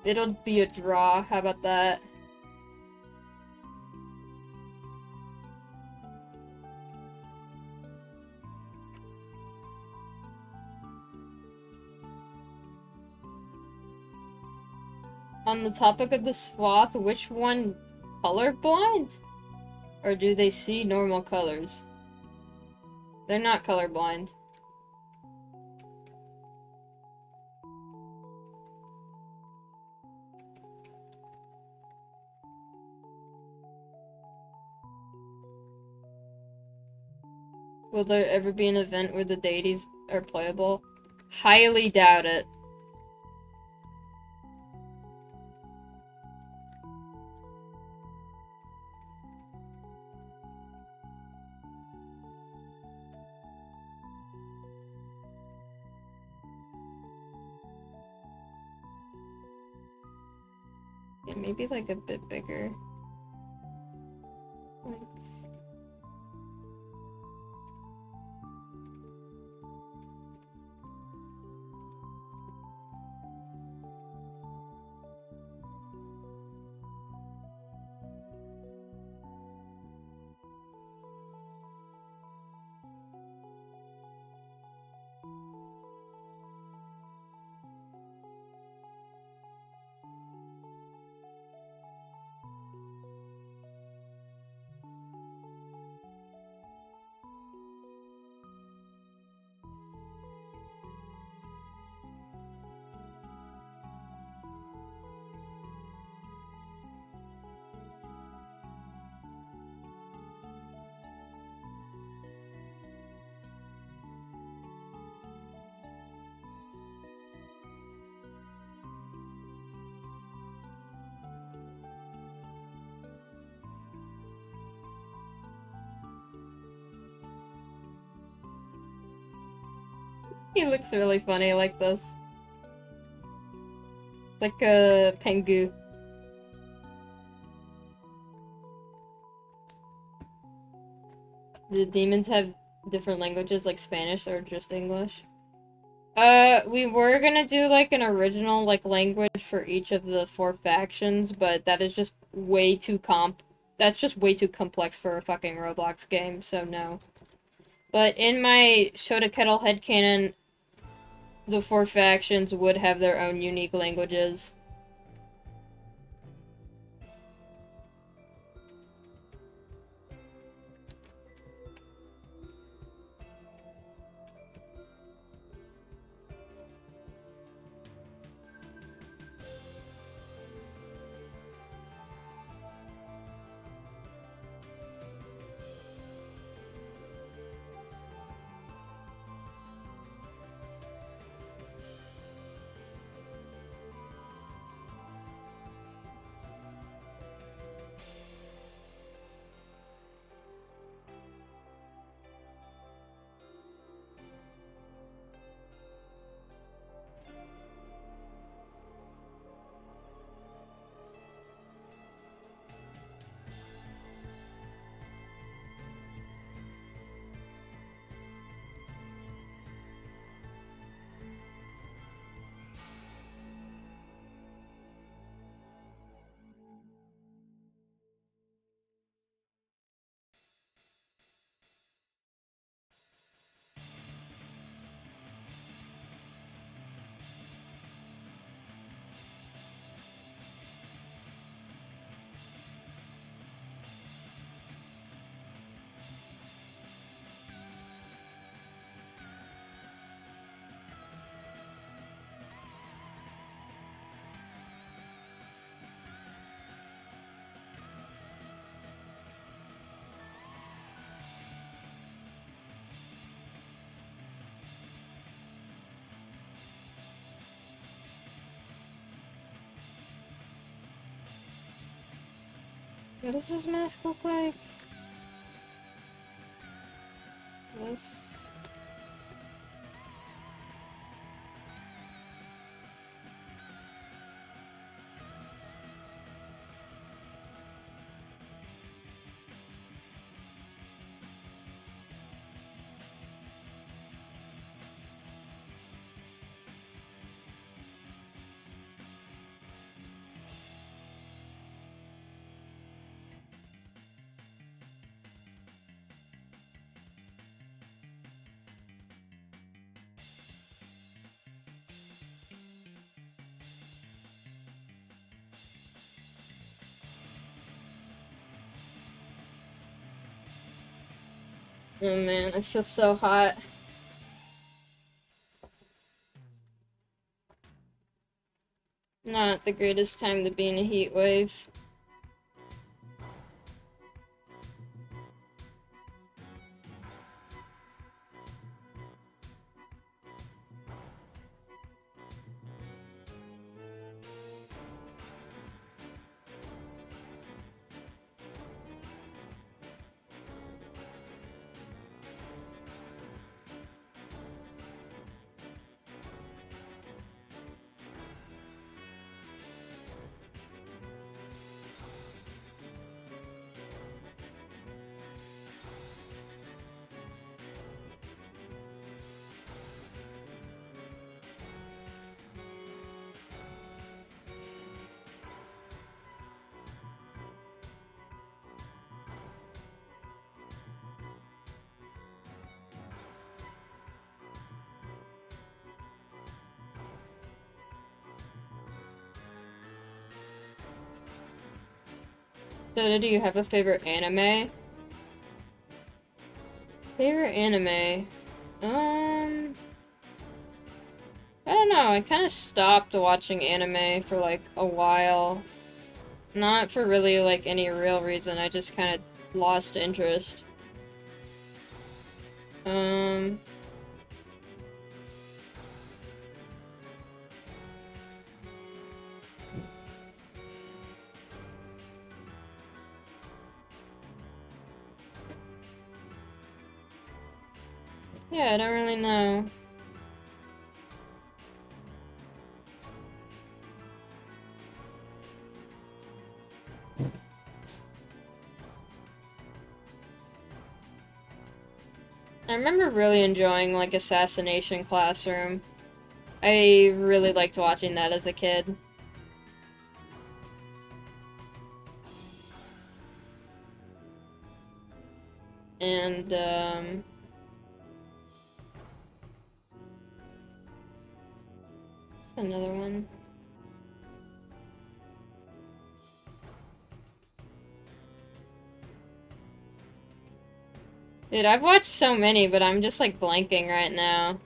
It'll be a draw, how about that? On the topic of the swath, which one colorblind? Or do they see normal colors? They're not colorblind. Will there ever be an event where the deities are playable? Highly doubt it. Yeah, maybe like a bit bigger. Like... He looks really funny like this. Like a pengu. The demons have different languages like Spanish or just English? We were gonna do like an original like language for each of the 4 factions, but that is just way too that's just way too complex for a fucking Roblox game, so no. But in my Sodakettle headcanon, the 4 factions would have their own unique languages. What does this mask look like? This... Oh man, I feel so hot. Not the greatest time to be in a heat wave. So, do you have a favorite anime? Favorite anime? I don't know, I kind of stopped watching anime for like a while. Not for really like any real reason, I just kind of lost interest. Yeah, I don't really know. I remember really enjoying, like, Assassination Classroom. I really liked watching that as a kid. And, another one. Dude, I've watched so many, but I'm just, like, blanking right now.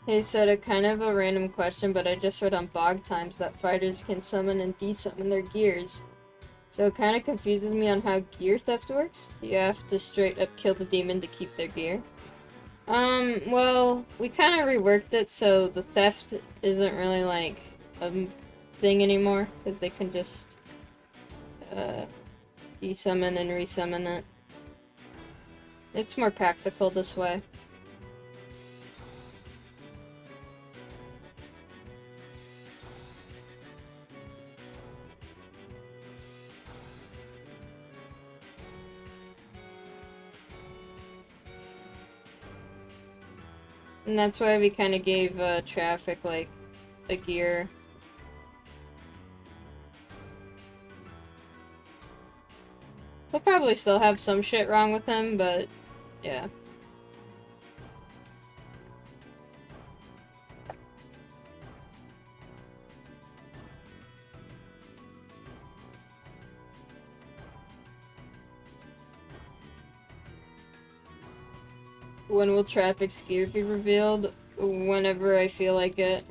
Hey, Soda, kind of a random question, but I just read on Bog Times that fighters can summon and desummon their gears. So it kind of confuses me on how gear theft works. Do you have to straight up kill the demon to keep their gear? Well, we kind of reworked it so the theft isn't really, like, a thing anymore, because they can just, desummon and resummon it. It's more practical this way. And that's why we kind of gave, Traffic, like, a gear. He'll probably still have some shit wrong with him, but, yeah. When will Traffic's gear be revealed? Whenever I feel like it.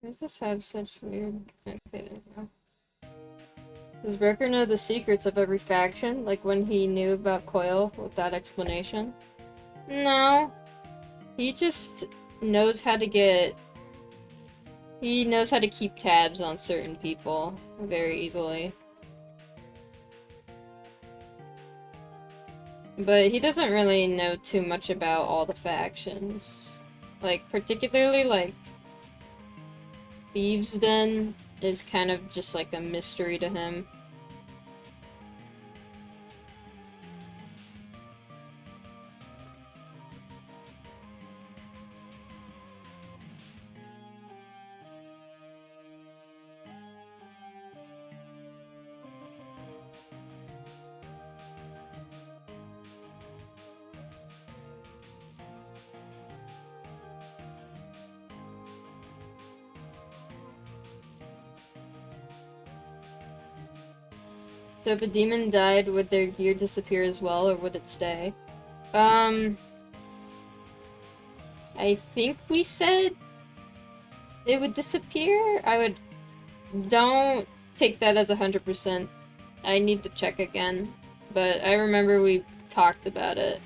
Why does this have such weird... Okay, there we go. Does Brecker know the secrets of every faction? Like when he knew about Coil with that explanation? No. He just knows how to get... He knows how to keep tabs on certain people very easily. But he doesn't really know too much about all the factions. Like, particularly, like, Thieves' Den is kind of just like a mystery to him. So if a demon died, would their gear disappear as well, or would it stay? I think we said it would disappear? Don't take that as 100%. I need to check again. But I remember we talked about it.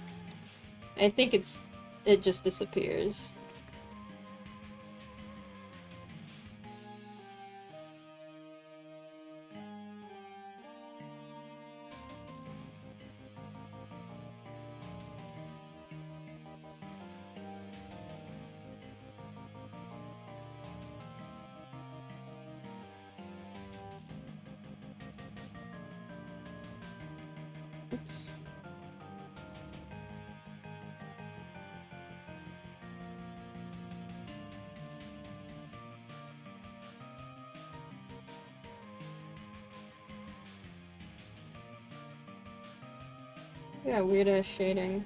I think it just disappears. Oops. Yeah, weird ass shading.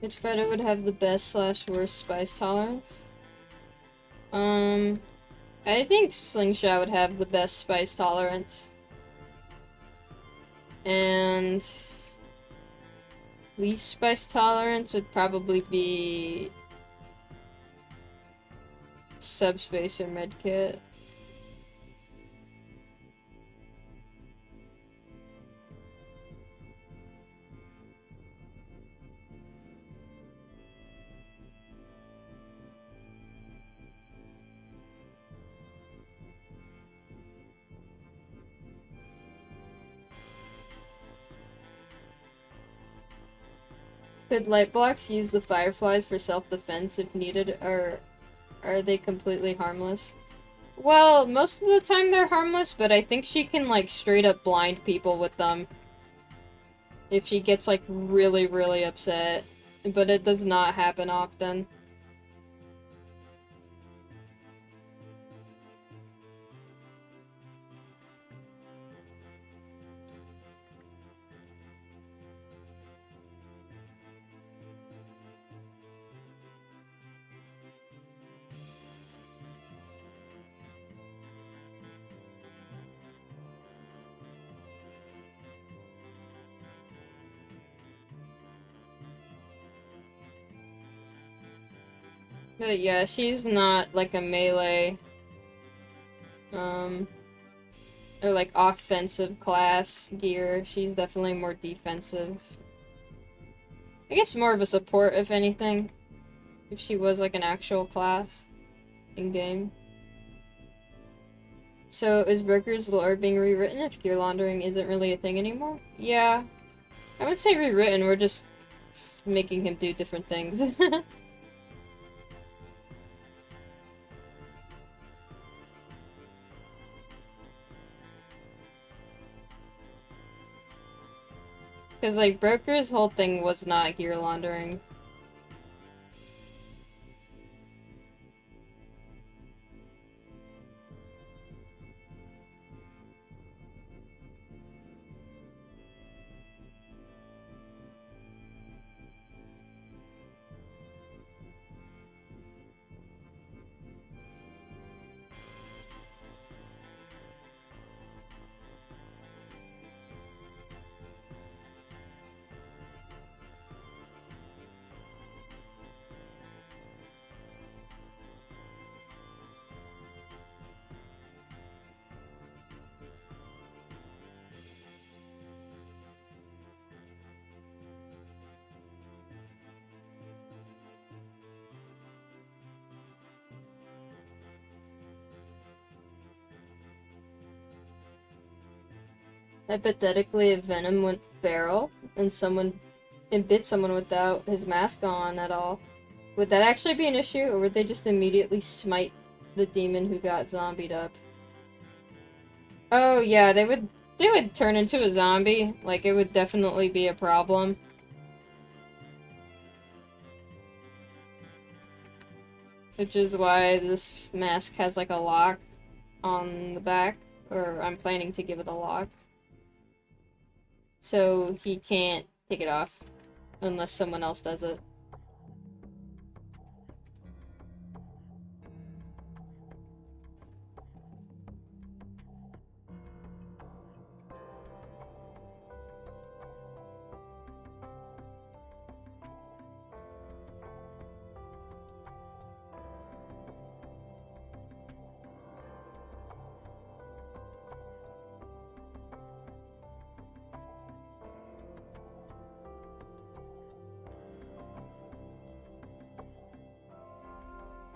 Which fighter would have the best / worst spice tolerance? I think Slingshot would have the best spice tolerance. And least spice tolerance would probably be Subspace or Medkit. Could light blocks use the fireflies for self-defense if needed, or are they completely harmless? Well, most of the time they're harmless, but I think she can, like, straight up blind people with them. If she gets, like, really, really upset. But it does not happen often. But yeah, she's not, like, a melee, or, like, offensive class gear. She's definitely more defensive. I guess more of a support, if anything. If she was, like, an actual class in-game. So, is Broker's lore being rewritten if gear laundering isn't really a thing anymore? Yeah. I would say rewritten, we're just making him do different things. Because, like, Broker's whole thing was not gear laundering. Hypothetically, if Venom went feral and bit someone without his mask on at all, would that actually be an issue, or would they just immediately smite the demon who got zombied up? Oh yeah, they would turn into a zombie. Like, it would definitely be a problem. Which is why this mask has, like, a lock on the back, or I'm planning to give it a lock. So he can't take it off unless someone else does it.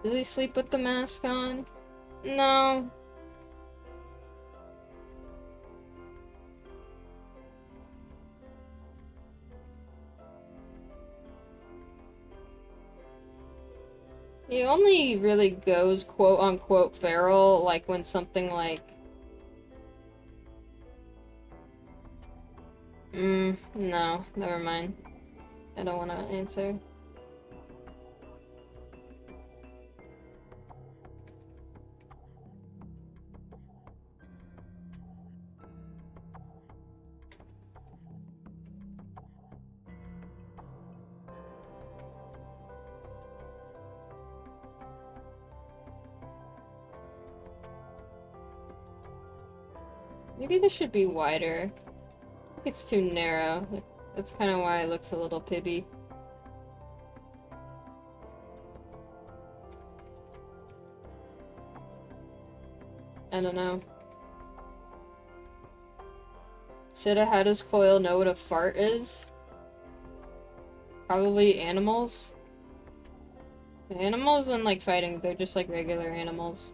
Does he sleep with the mask on? No. He only really goes quote-unquote feral, like when something like... no, never mind. I don't want to answer. Maybe this should be wider. I think it's too narrow. That's kind of why it looks a little pibby. I don't know. Shoulda, how does Coil know what a fart is? Probably animals. Animals and like fighting, they're just like regular animals.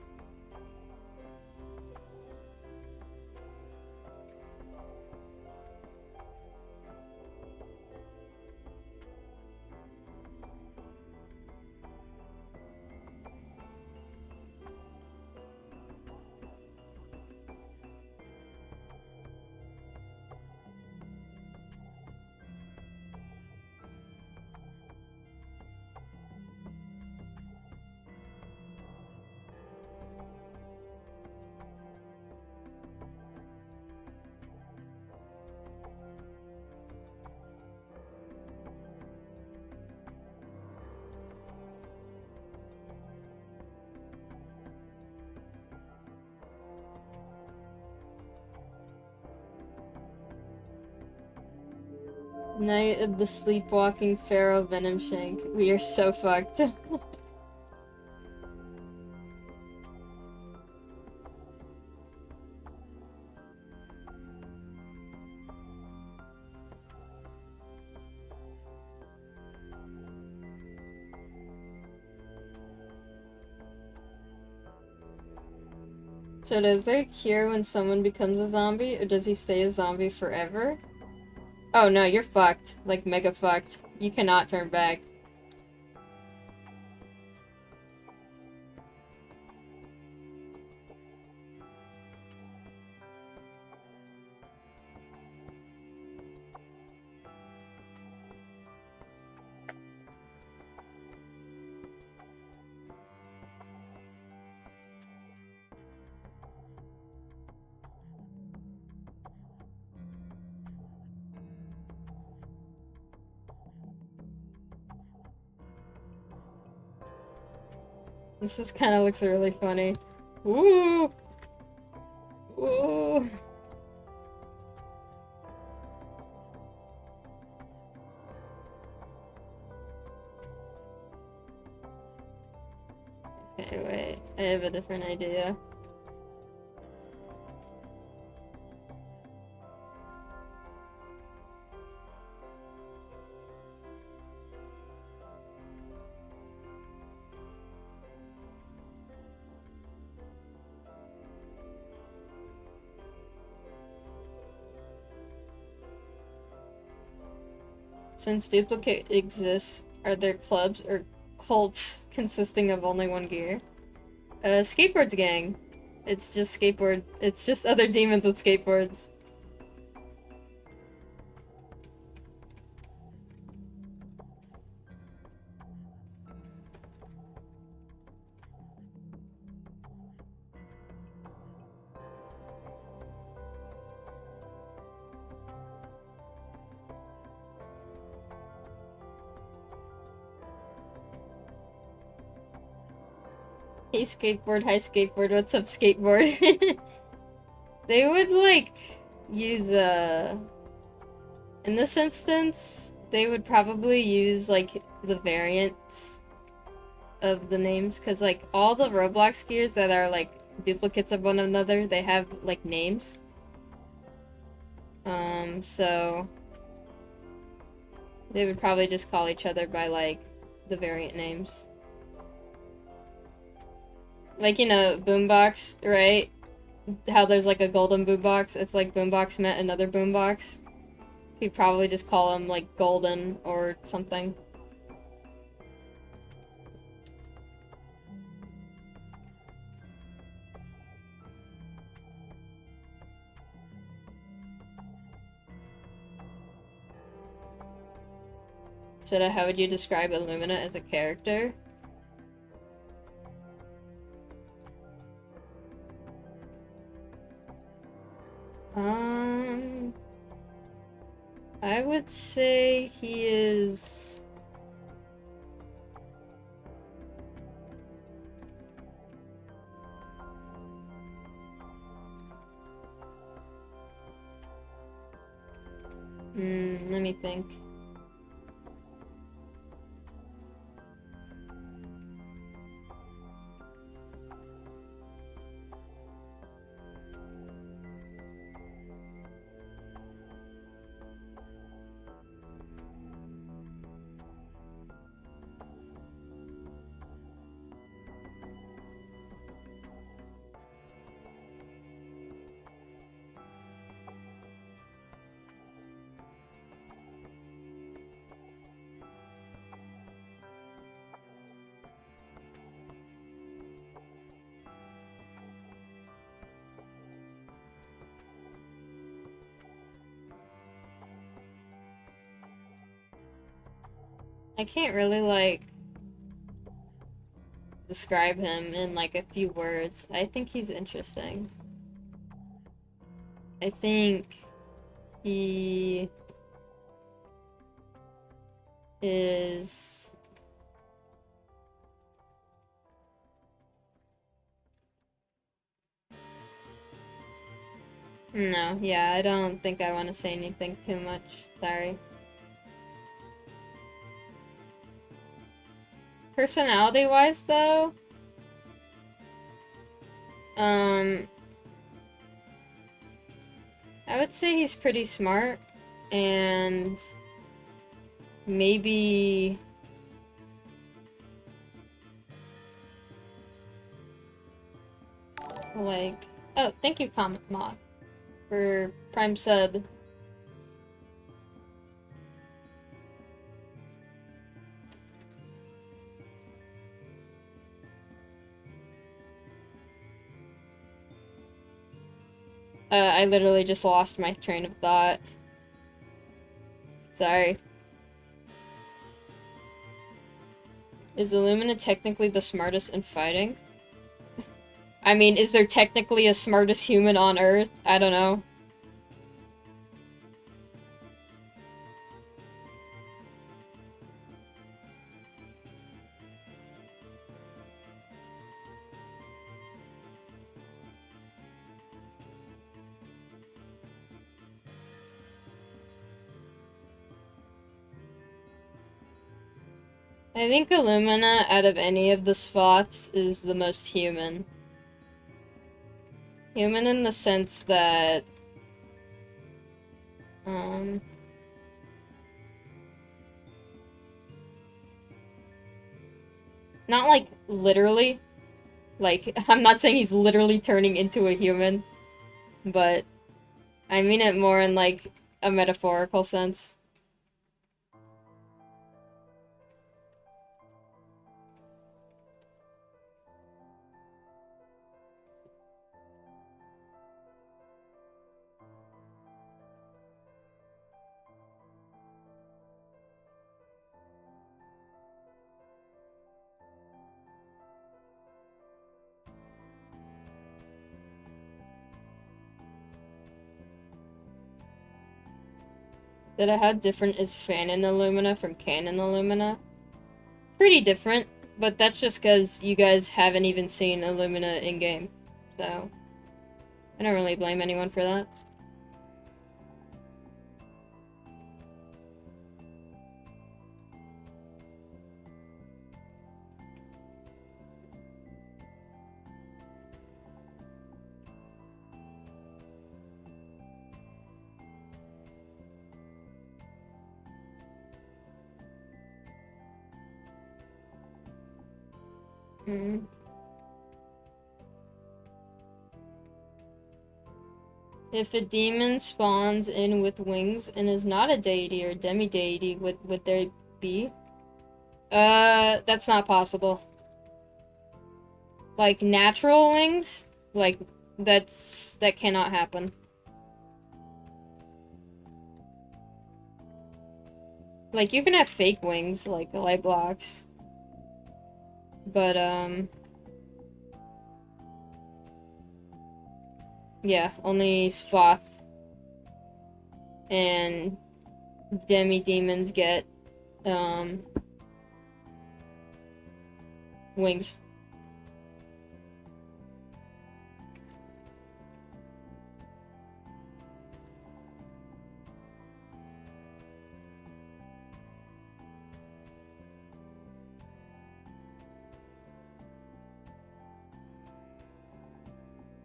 Night of the Sleepwalking Pharaoh Venom Shank. We are so fucked. So does there cure when someone becomes a zombie, or does he stay a zombie forever? Oh no, you're fucked. Like, mega fucked. You cannot turn back. This is kind of looks really funny. Ooh! Ooh! Okay, wait. I have a different idea. Since duplicate exists, are there clubs or cults consisting of only one gear? Skateboards gang. It's just skateboard. It's just other demons with skateboards. Hey skateboard, hi skateboard, what's up skateboard? They would like use in this instance, they would probably use like the variants of the names, because like all the Roblox gears that are like duplicates of one another, they have like names. So they would probably just call each other by like the variant names. Like, you know, boombox, right? How there's like a golden boombox. If like boombox met another boombox, he'd probably just call him like golden or something. So how would you describe Illumina as a character? I would say he is... let me think. I can't really, like, describe him in, like, a few words. I think he's interesting. I think he is... No, yeah, I don't think I want to say anything too much. Sorry. Personality-wise, though, I would say he's pretty smart, and maybe... like... Oh, thank you, Comet Moth, for Prime Sub. I literally just lost my train of thought. Sorry. Is Illumina technically the smartest in fighting? I mean, is there technically a smartest human on Earth? I don't know. I think Illumina, out of any of the spots, is the most human. Human in the sense that... not, like, literally. Like, I'm not saying he's literally turning into a human, but I mean it more in, like, a metaphorical sense. How different is Fanon Illumina from Canon Illumina? Pretty different, but that's just because you guys haven't even seen Illumina in-game, so I don't really blame anyone for that. If a demon spawns in with wings and is not a deity or demi-deity, would there be? That's not possible. Like, natural wings? Like, that cannot happen. Like, you can have fake wings, like light blocks. But, yeah, only sloth and demi-demons get, wings.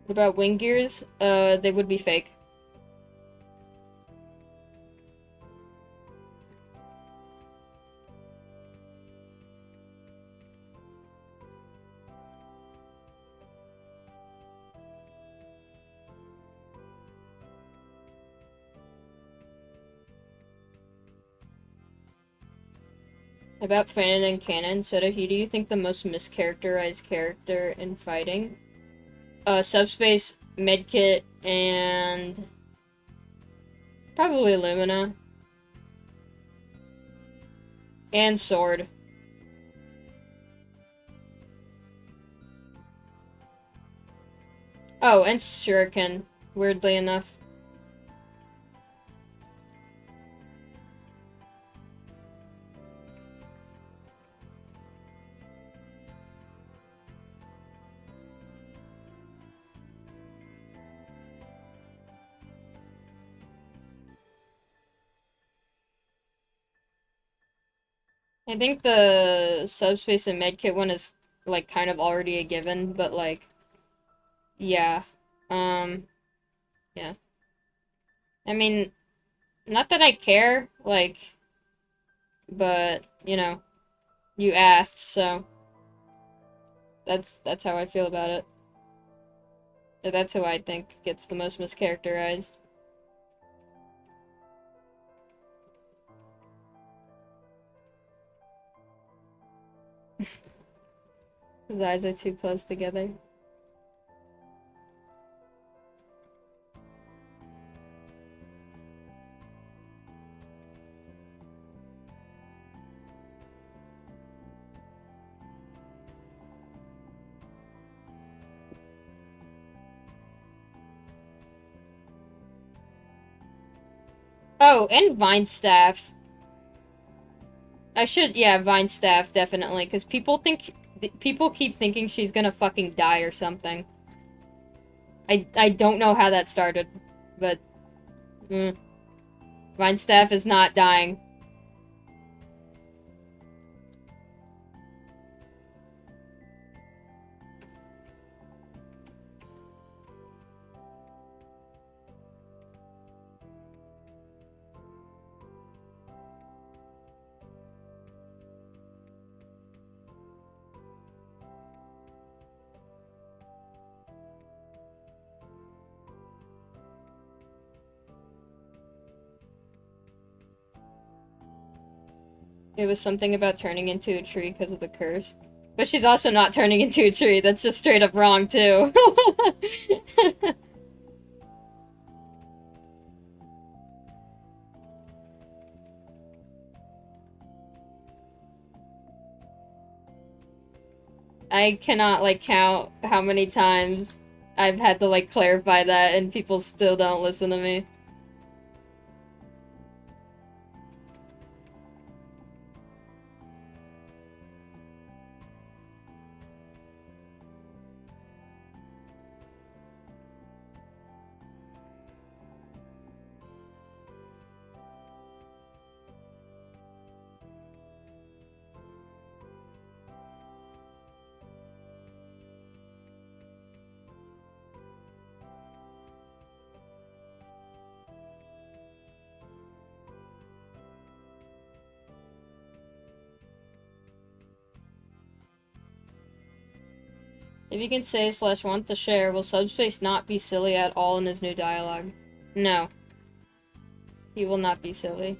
What about wing gears? They would be fake. About Fanon and Canon, Soda, who do you think the most mischaracterized character in fighting? Subspace, Medkit, and probably Lumina. And Sword. Oh, and Shuriken, weirdly enough. I think the Subspace and Medkit one is, like, kind of already a given, but, like, yeah. Yeah. I mean, not that I care, like, but, you know, you asked, so that's how I feel about it. That's who I think gets the most mischaracterized. His eyes are too close together. Oh, and Vine Staff. Yeah, Vine Staff, definitely, because people keep thinking she's gonna fucking die or something. I don't know how that started, but, Vine Staff is not dying. It was something about turning into a tree because of the curse. But she's also not turning into a tree. That's just straight up wrong, too. I cannot, like, count how many times I've had to, like, clarify that and people still don't listen to me. If you can say / want to share, will Subspace not be silly at all in his new dialogue? No. He will not be silly.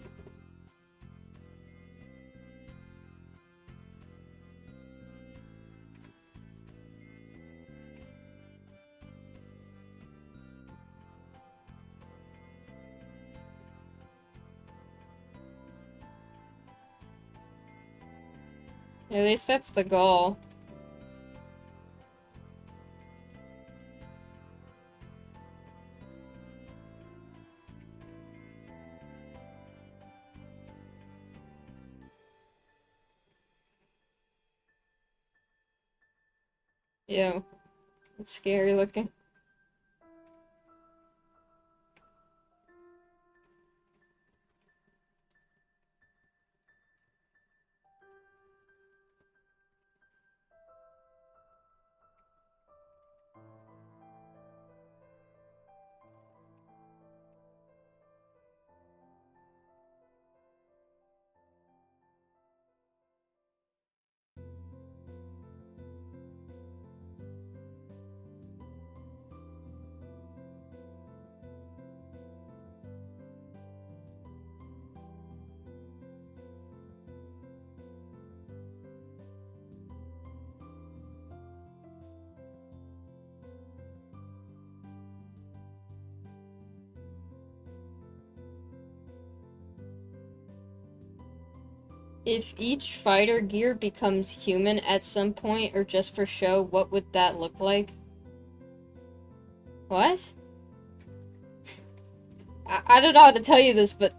At least that's the goal. Ew. It's scary looking. If each fighter gear becomes human at some point or just for show, what would that look like? What? I don't know how to tell you this, but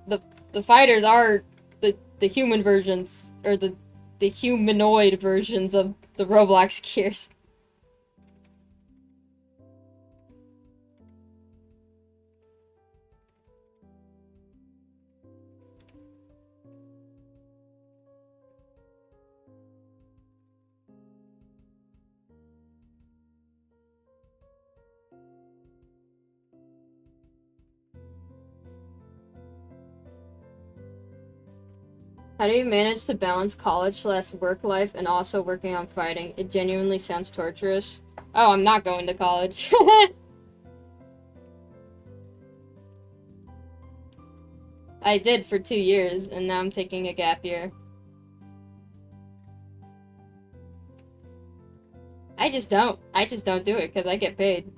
the fighters are the human versions, or the humanoid versions of the Roblox gears. How do you manage to balance college/work life and also working on fighting? It genuinely sounds torturous. Oh, I'm not going to college. I did for 2 years, and now I'm taking a gap year. I just don't do it because I get paid.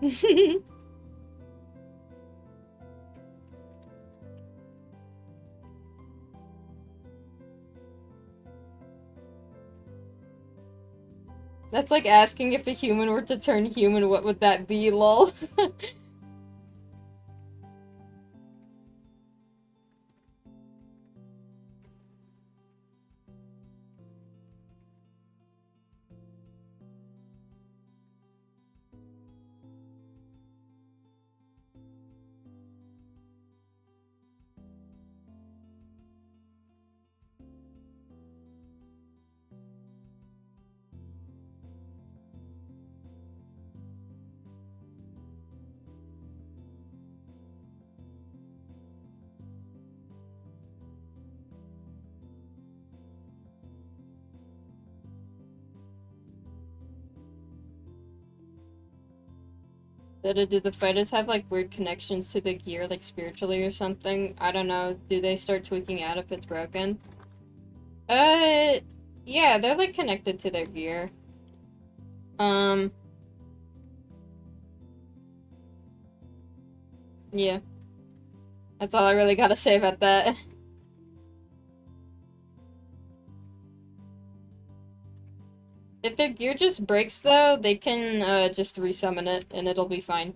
That's like asking if a human were to turn human, what would that be, lol? Do the fighters have like weird connections to the gear, like spiritually or something? I don't know. Do they start tweaking out if it's broken? Uh, yeah, they're like connected to their gear. Um, yeah. That's all I really gotta say about that. If their gear just breaks though, they can just resummon it and it'll be fine.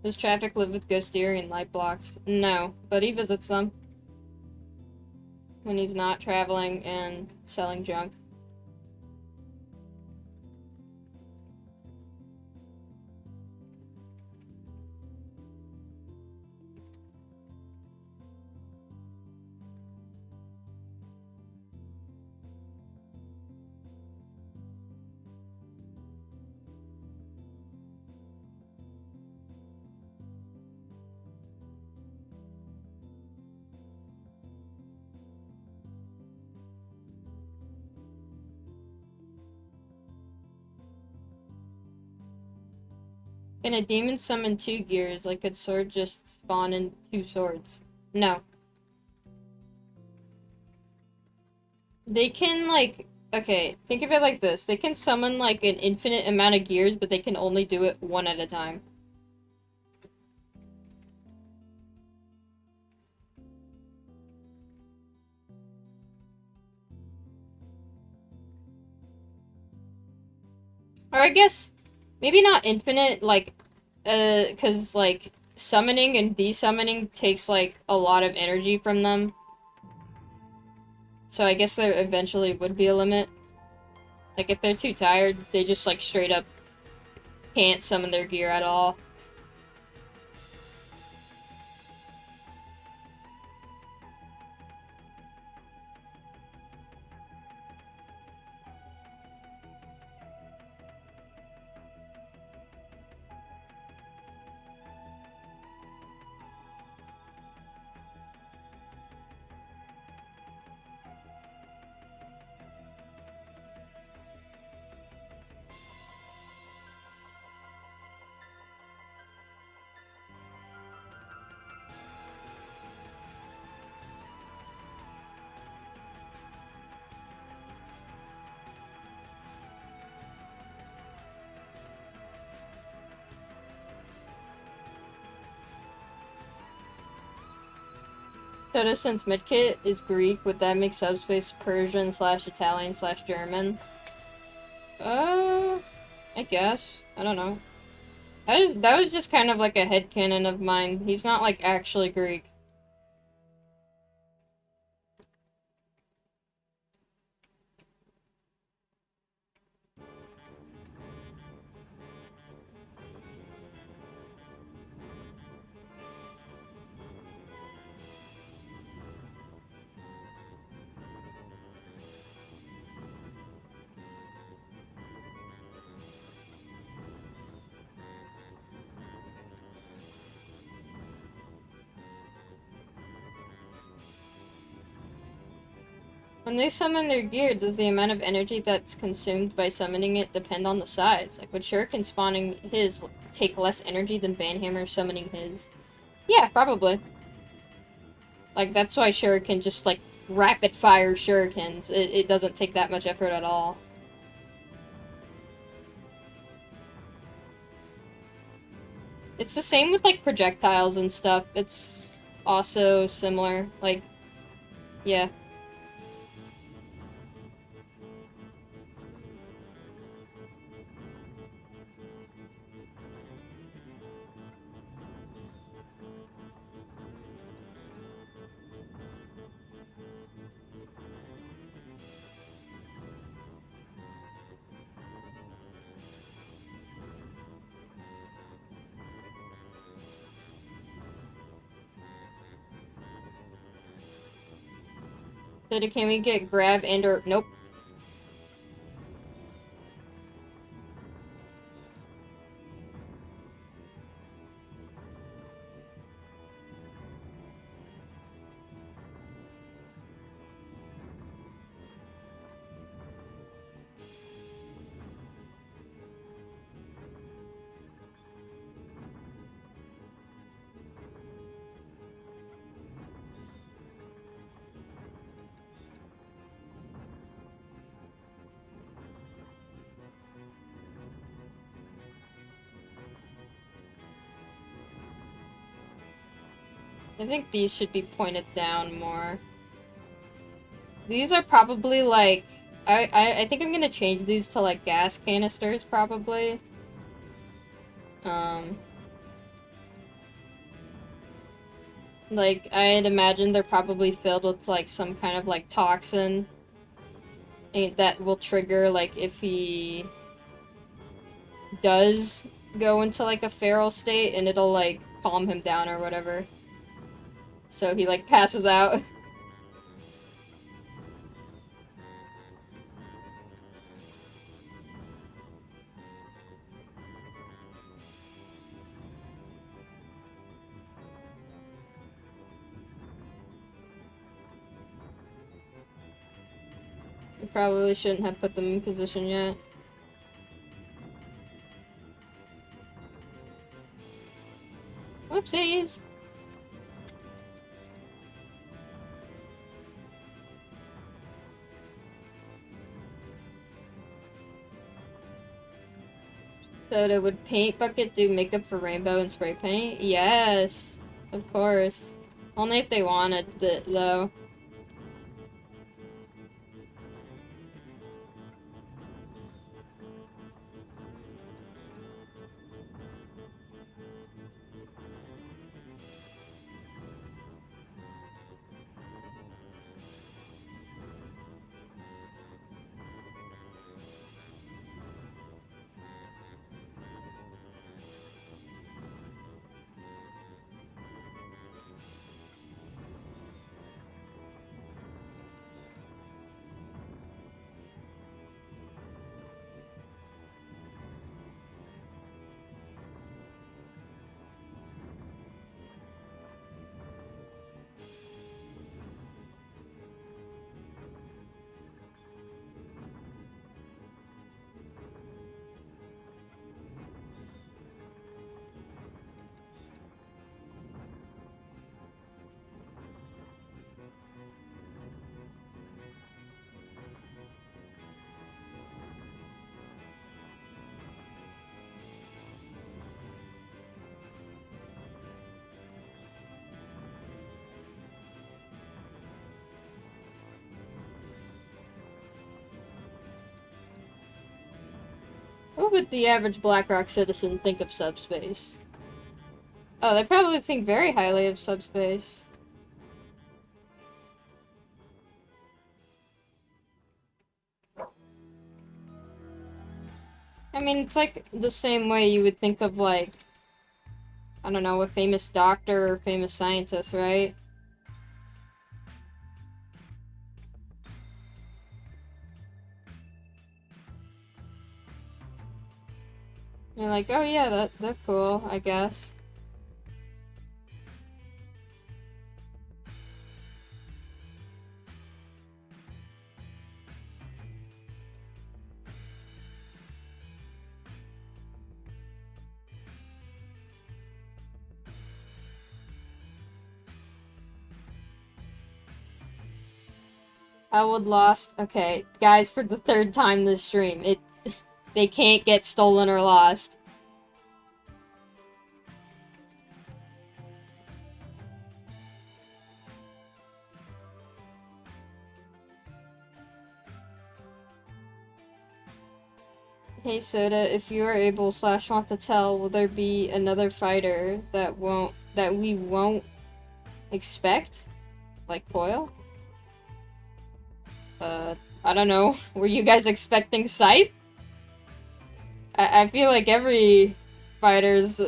Does traffic live with ghost deer and light blocks? No, but he visits them when he's not traveling and selling junk. Can a demon summon 2 gears? Like, could sword just spawn in 2 swords? No. They can, like... Okay, think of it like this. They can summon, like, an infinite amount of gears, but they can only do it one at a time. Or I guess, maybe not infinite, like, cause, like, summoning and desummoning takes, like, a lot of energy from them. So I guess there eventually would be a limit. Like, if they're too tired, they just, like, straight up can't summon their gear at all. Notice since Midkit is Greek, would that make subspace Persian slash Italian slash German? I guess. I don't know. That was just kind of like a headcanon of mine. He's not, like, actually Greek. When they summon their gear, does the amount of energy that's consumed by summoning it depend on the size? Like, would Shuriken spawning his take less energy than Banhammer summoning his? Yeah, probably. Like, that's why Shuriken just, like, rapid-fire shurikens. It doesn't take that much effort at all. It's the same with, like, projectiles and stuff. It's also similar. Like, yeah. So can we get grab and or... Nope. I think these should be pointed down more. These are probably, like... I think I'm gonna change these to, like, gas canisters, probably. Like, I'd imagine they're probably filled with, like, some kind of, like, toxin. That will trigger, like, if he... does go into, like, a feral state, and it'll, like, calm him down or whatever. So he, like, passes out. I probably shouldn't have put them in position yet. Oopsies! Soda, would Paint Bucket do makeup for Rainbow and spray paint? Yes, of course. Only if they wanted it, though. What would the average BlackRock citizen think of subspace? Oh, they probably think very highly of subspace. I mean, it's like the same way you would think of, like, I don't know, a famous doctor or famous scientist, right? You're like, oh yeah, they're cool, I guess. I would lost. Okay, guys, for the third time this stream, they can't get stolen or lost. Hey Soda, if you are able / want to tell, will there be another fighter that we won't expect? Like Coil? I don't know. Were you guys expecting Scythe? I feel like every fighter's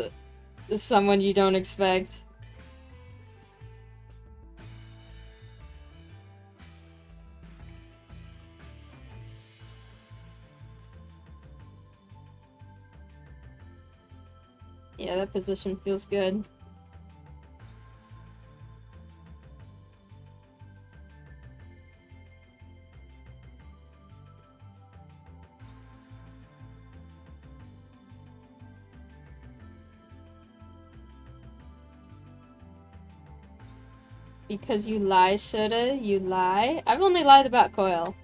someone you don't expect. Yeah, that position feels good. Because you lie, Soda, you lie? I've only lied about Coil.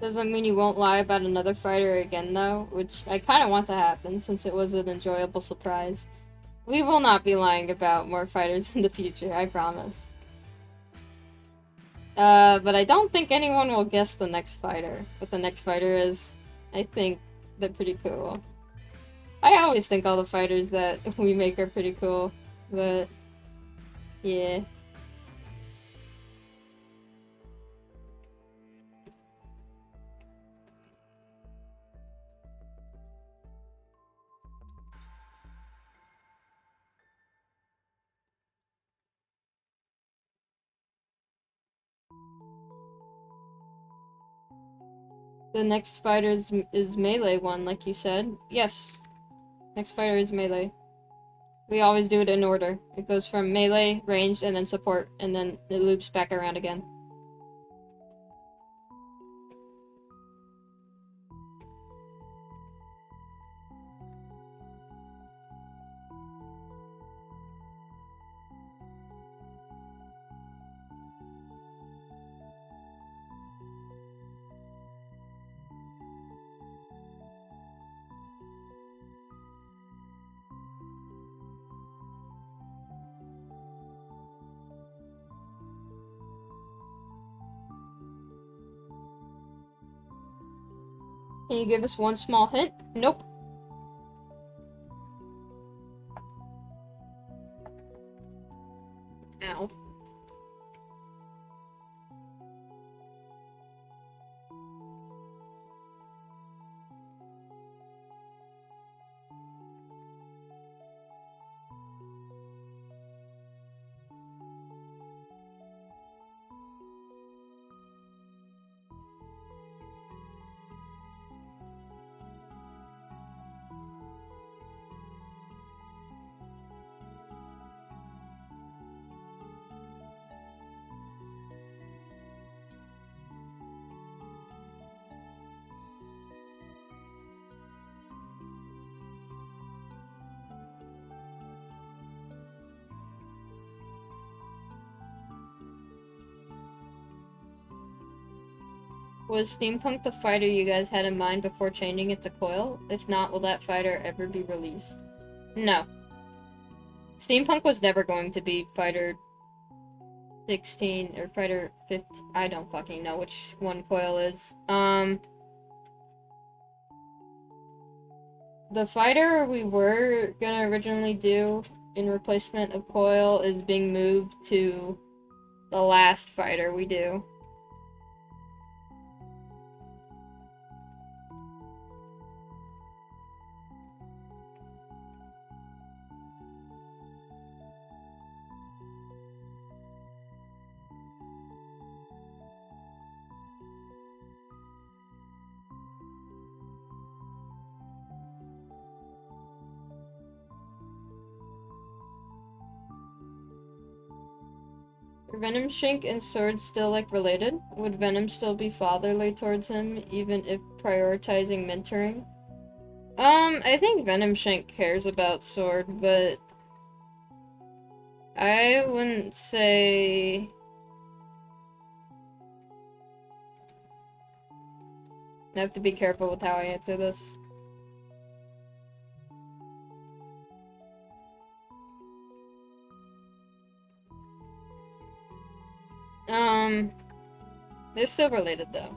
Doesn't mean you won't lie about another fighter again, though, which I kind of want to happen since it was an enjoyable surprise. We will not be lying about more fighters in the future, I promise. But I don't think anyone will guess the next fighter. What the next fighter is. I think they're pretty cool. I always think all the fighters that we make are pretty cool, but yeah. The next fighter is melee one, like you said. Yes. Next fighter is melee. We always do it in order. It goes from melee, ranged, and then support, and then it loops back around again. Can you give us one small hint? Nope. Ow. Was Steampunk the fighter you guys had in mind before changing it to Coil? If not, will that fighter ever be released? No. Steampunk was never going to be fighter 16 or fighter 15. I don't fucking know which one Coil is. The fighter we were gonna originally do in replacement of Coil is being moved to the last fighter we do. Are Venom Shrink and Sword still, like, related? Would Venom still be fatherly towards him, even if prioritizing mentoring? I think Venom Shank cares about Sword, but I wouldn't say... I have to be careful with how I answer this. They're still related, though.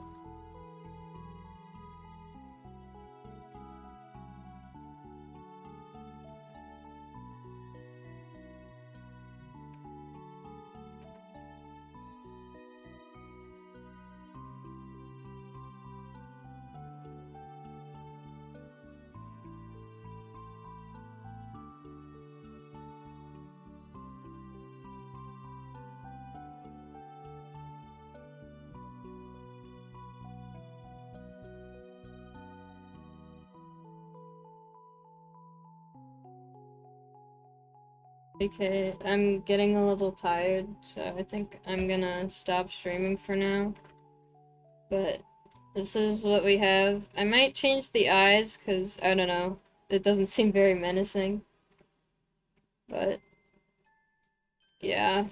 Okay, I'm getting a little tired, so I think I'm gonna stop streaming for now. But this is what we have. I might change the eyes, because, I don't know, it doesn't seem very menacing. But, yeah.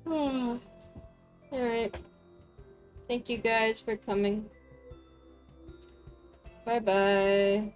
Alright. Thank you guys for coming. Bye bye.